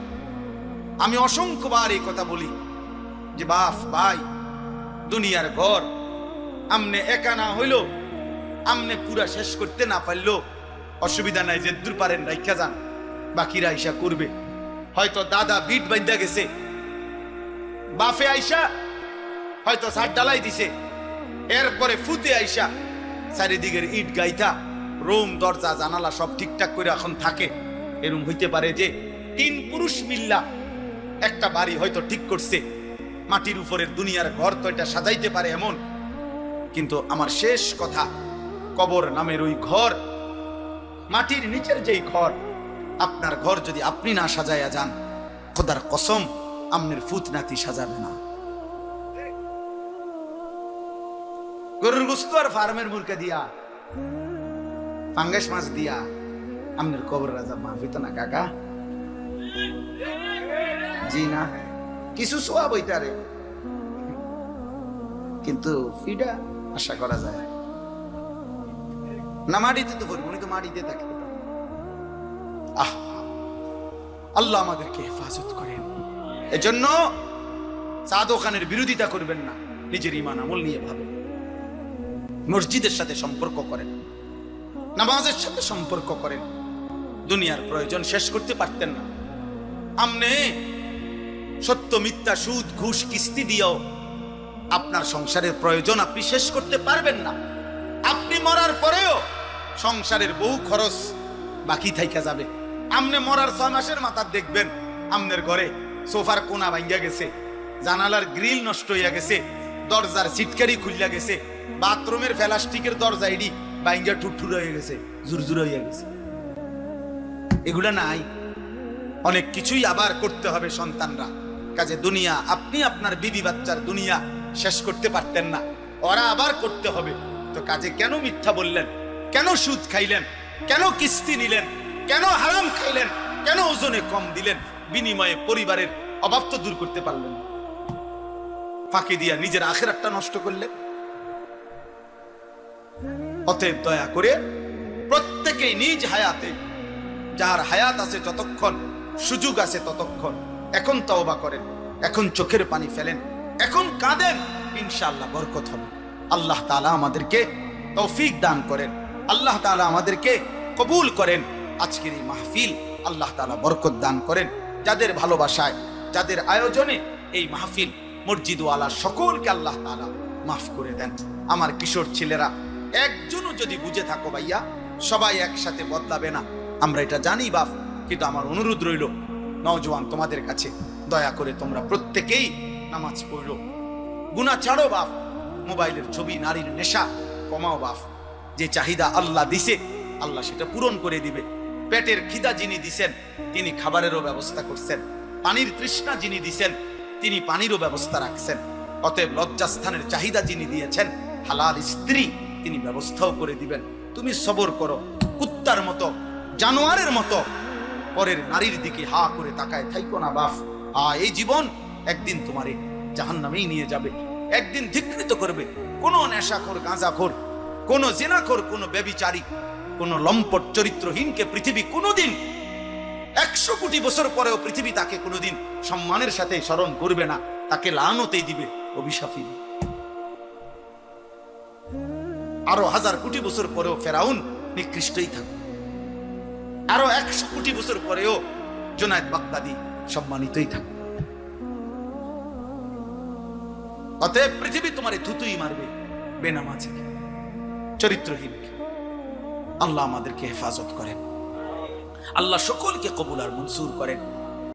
আমি অসংখ্যবার এই কথা বলি যে বাপ ভাই, দুনিয়ার ঘর আমনে একা না হইল, আমনে পুরা শেষ করতে না পারলো অসুবিধা নাই, যে দূর পারেন রাইখা যান, বাকিরা আইসা করবে। হয়তো দাদা বিট বাঁধা গেছে, বাফে আইসা হয়তো ছাদ ডালাই দিছে, এরপরে ফুতে আইসা চারিদিকের ইট গাইথা রুম দরজা জানালা সব ঠিকঠাক করে এখন থাকে। এরকম হইতে পারে যে 3 পুরুষ মিল্লা একটা বাড়ি হয়তো ঠিক করছে, মাটির উপরের দুনিয়ার ঘর তো এটা সাজাইতে পারে এমন। কিন্তু আমার শেষ কথা, কবর নামের ওই ঘর, মাটির নিচের যেই ঘর, আপনার ঘর যদি আপনি না সাজাইয়া যান, খোদার কসম আমনের ফুত নাতি সাজাবে না। গরুর গোশত আর ফার্মের মুরগি দিয়া, পাঙ্গাস মাছ দিয়া আমনের কবর রাজা মাফিত না কাকা। জি না, কিছু সোয়াব হইতারে, কিন্তু ফিডা আশা করা যায় না। মাটিতে তো উনি তো মাটিতে থাকে। আল্লাহ আমাদেরকে হেফাজত করেন। এজন্য চা দোকানের বিরোধিতা করবেন না, নিজের ঈমান আমল নিয়ে ভাবেন। মসজিদের সাথে সম্পর্ক করেন, নামাজের সাথে সম্পর্ক করেন। দুনিয়ার প্রয়োজন শেষ করতে পারতেন না, আমনে সত্য মিথ্যা সুদ ঘুষ কিস্তি দিয়েও আপনার সংসারের প্রয়োজন আপনি শেষ করতে পারবেন না। আপনি মরার পরেও সংসারের বহু খরচ বাকি থাইকা যাবে। আমনে মরার 6 মাসের মাথা দেখবেন আমনের ঘরে সোফার কোনা ভাঙ্গা গেছে, জানালার গ্রিল নষ্ট হইয়া গেছে, দরজার সিটকারি খুলিয়া গেছে, বাথরুমের প্লাস্টিকের দরজা এডি ভাঙ্গা ঠুটঠুর হয়ে গেছে, জুরজুর হইয়া গেছে। এগুলা নাই, অনেক কিছুই আবার করতে হবে সন্তানরা। কাজে দুনিয়া, আপনি আপনার বিবি বাচ্চার দুনিয়া শেষ করতে পারতেন না, ওরা আবার করতে হবে। তো কাজে কেন মিথ্যা বললেন? কেন সুদ খাইলেন? কেন কিস্তি নিলেন? কেন হারাম খাইলেন? কেন ওজনে কম দিলেন? বিনিময়ে পরিবারের অভাব তো দূর করতে পারলেন, ফাঁকি দিয়া নিজের আখিরাতটা নষ্ট করলেন। অতএব দয়া করে প্রত্যেকেই নিজ হায়াতে, যার হায়াত আছে যতক্ষণ, সুযোগ আছে ততক্ষণ, এখন তওবা করেন, এখন চোখের পানি ফেলেন, এখন কাঁদেন, ইনশাআল্লাহ বরকত হবে। আল্লাহ তাআলা আমাদেরকে তৌফিক দান করেন, আল্লাহ তাআলা আমাদেরকে কবুল করেন। আজকের এই মাহফিল আল্লাহ তাআলা বরকত দান করেন। যাদের ভালোবাসায়, যাদের আয়োজনে এই মাহফিল, মসজিদওয়ালা সকলকে আল্লাহ তাআলা মাফ করে দেন। আমার কিশোর ছেলেরা, একজনও যদি বুঝে থাকো ভাইয়া, সবাই একসাথে বদলাবে না, আমরা এটা জানি বাপ, কিন্তু আমার অনুরোধ রইল নওজোয়ান তোমাদের কাছে, দয়া করে তোমরা প্রত্যেকেই নামাজ পড়ো, গুনাহ ছাড়ো বাপ, মোবাইলের ছবি, নারীর নেশা কমাও বাপ। যে চাহিদা আল্লাহ দিছে, আল্লাহ সেটা পূরণ করে দিবে। পেটের খিদা যিনি দিছেন, তিনি খাবারেরও ব্যবস্থা করছেন। পানির তৃষ্ণা যিনি দিছেন, তিনি পানিরও ব্যবস্থা রাখছেন। অতএব লজ্জাস্থানের চাহিদা যিনি দিয়েছেন, হালাল স্ত্রী তিনি ব্যবস্থাও করে দিবেন। তুমি সবর করো, কুত্তার মতো, জানোয়ারের মতো পরের নারীর দিকে হা করে তাকায় থাইকো না বাপ। এই জীবন একদিন তোমারে জাহান্নামেই নিয়ে যাবে, একদিন ধিক্কৃত করবে। কোন নেশাখোর, গাঁজাখোর, কোন জিনাখোর, কোন ব্যভিচারী, কোন লম্পট চরিত্রহীনকে পৃথিবী কোনোদিন, 100 কোটি বছর পরেও পৃথিবী তাকে কোনোদিন সম্মানের সাথে স্মরণ করবে না, তাকে লানতেই দিবে, অভিশাপই। আরো 1000 কোটি বছর পরেও ফেরাউন নিকৃষ্টই থাকবে, আরো 100 কোটি বছর পরেও জুনায়েদ বাগদাদি সম্মানিতই থাকবে। অতএব পৃথিবী তোমারে থুতুই মারবে, বেনামাজিকে, চরিত্রহীনকে। আল্লাহ আমাদেরকে হেফাজত করেন, আল্লাহ সকলকে কবুল আর মনসুর করেন।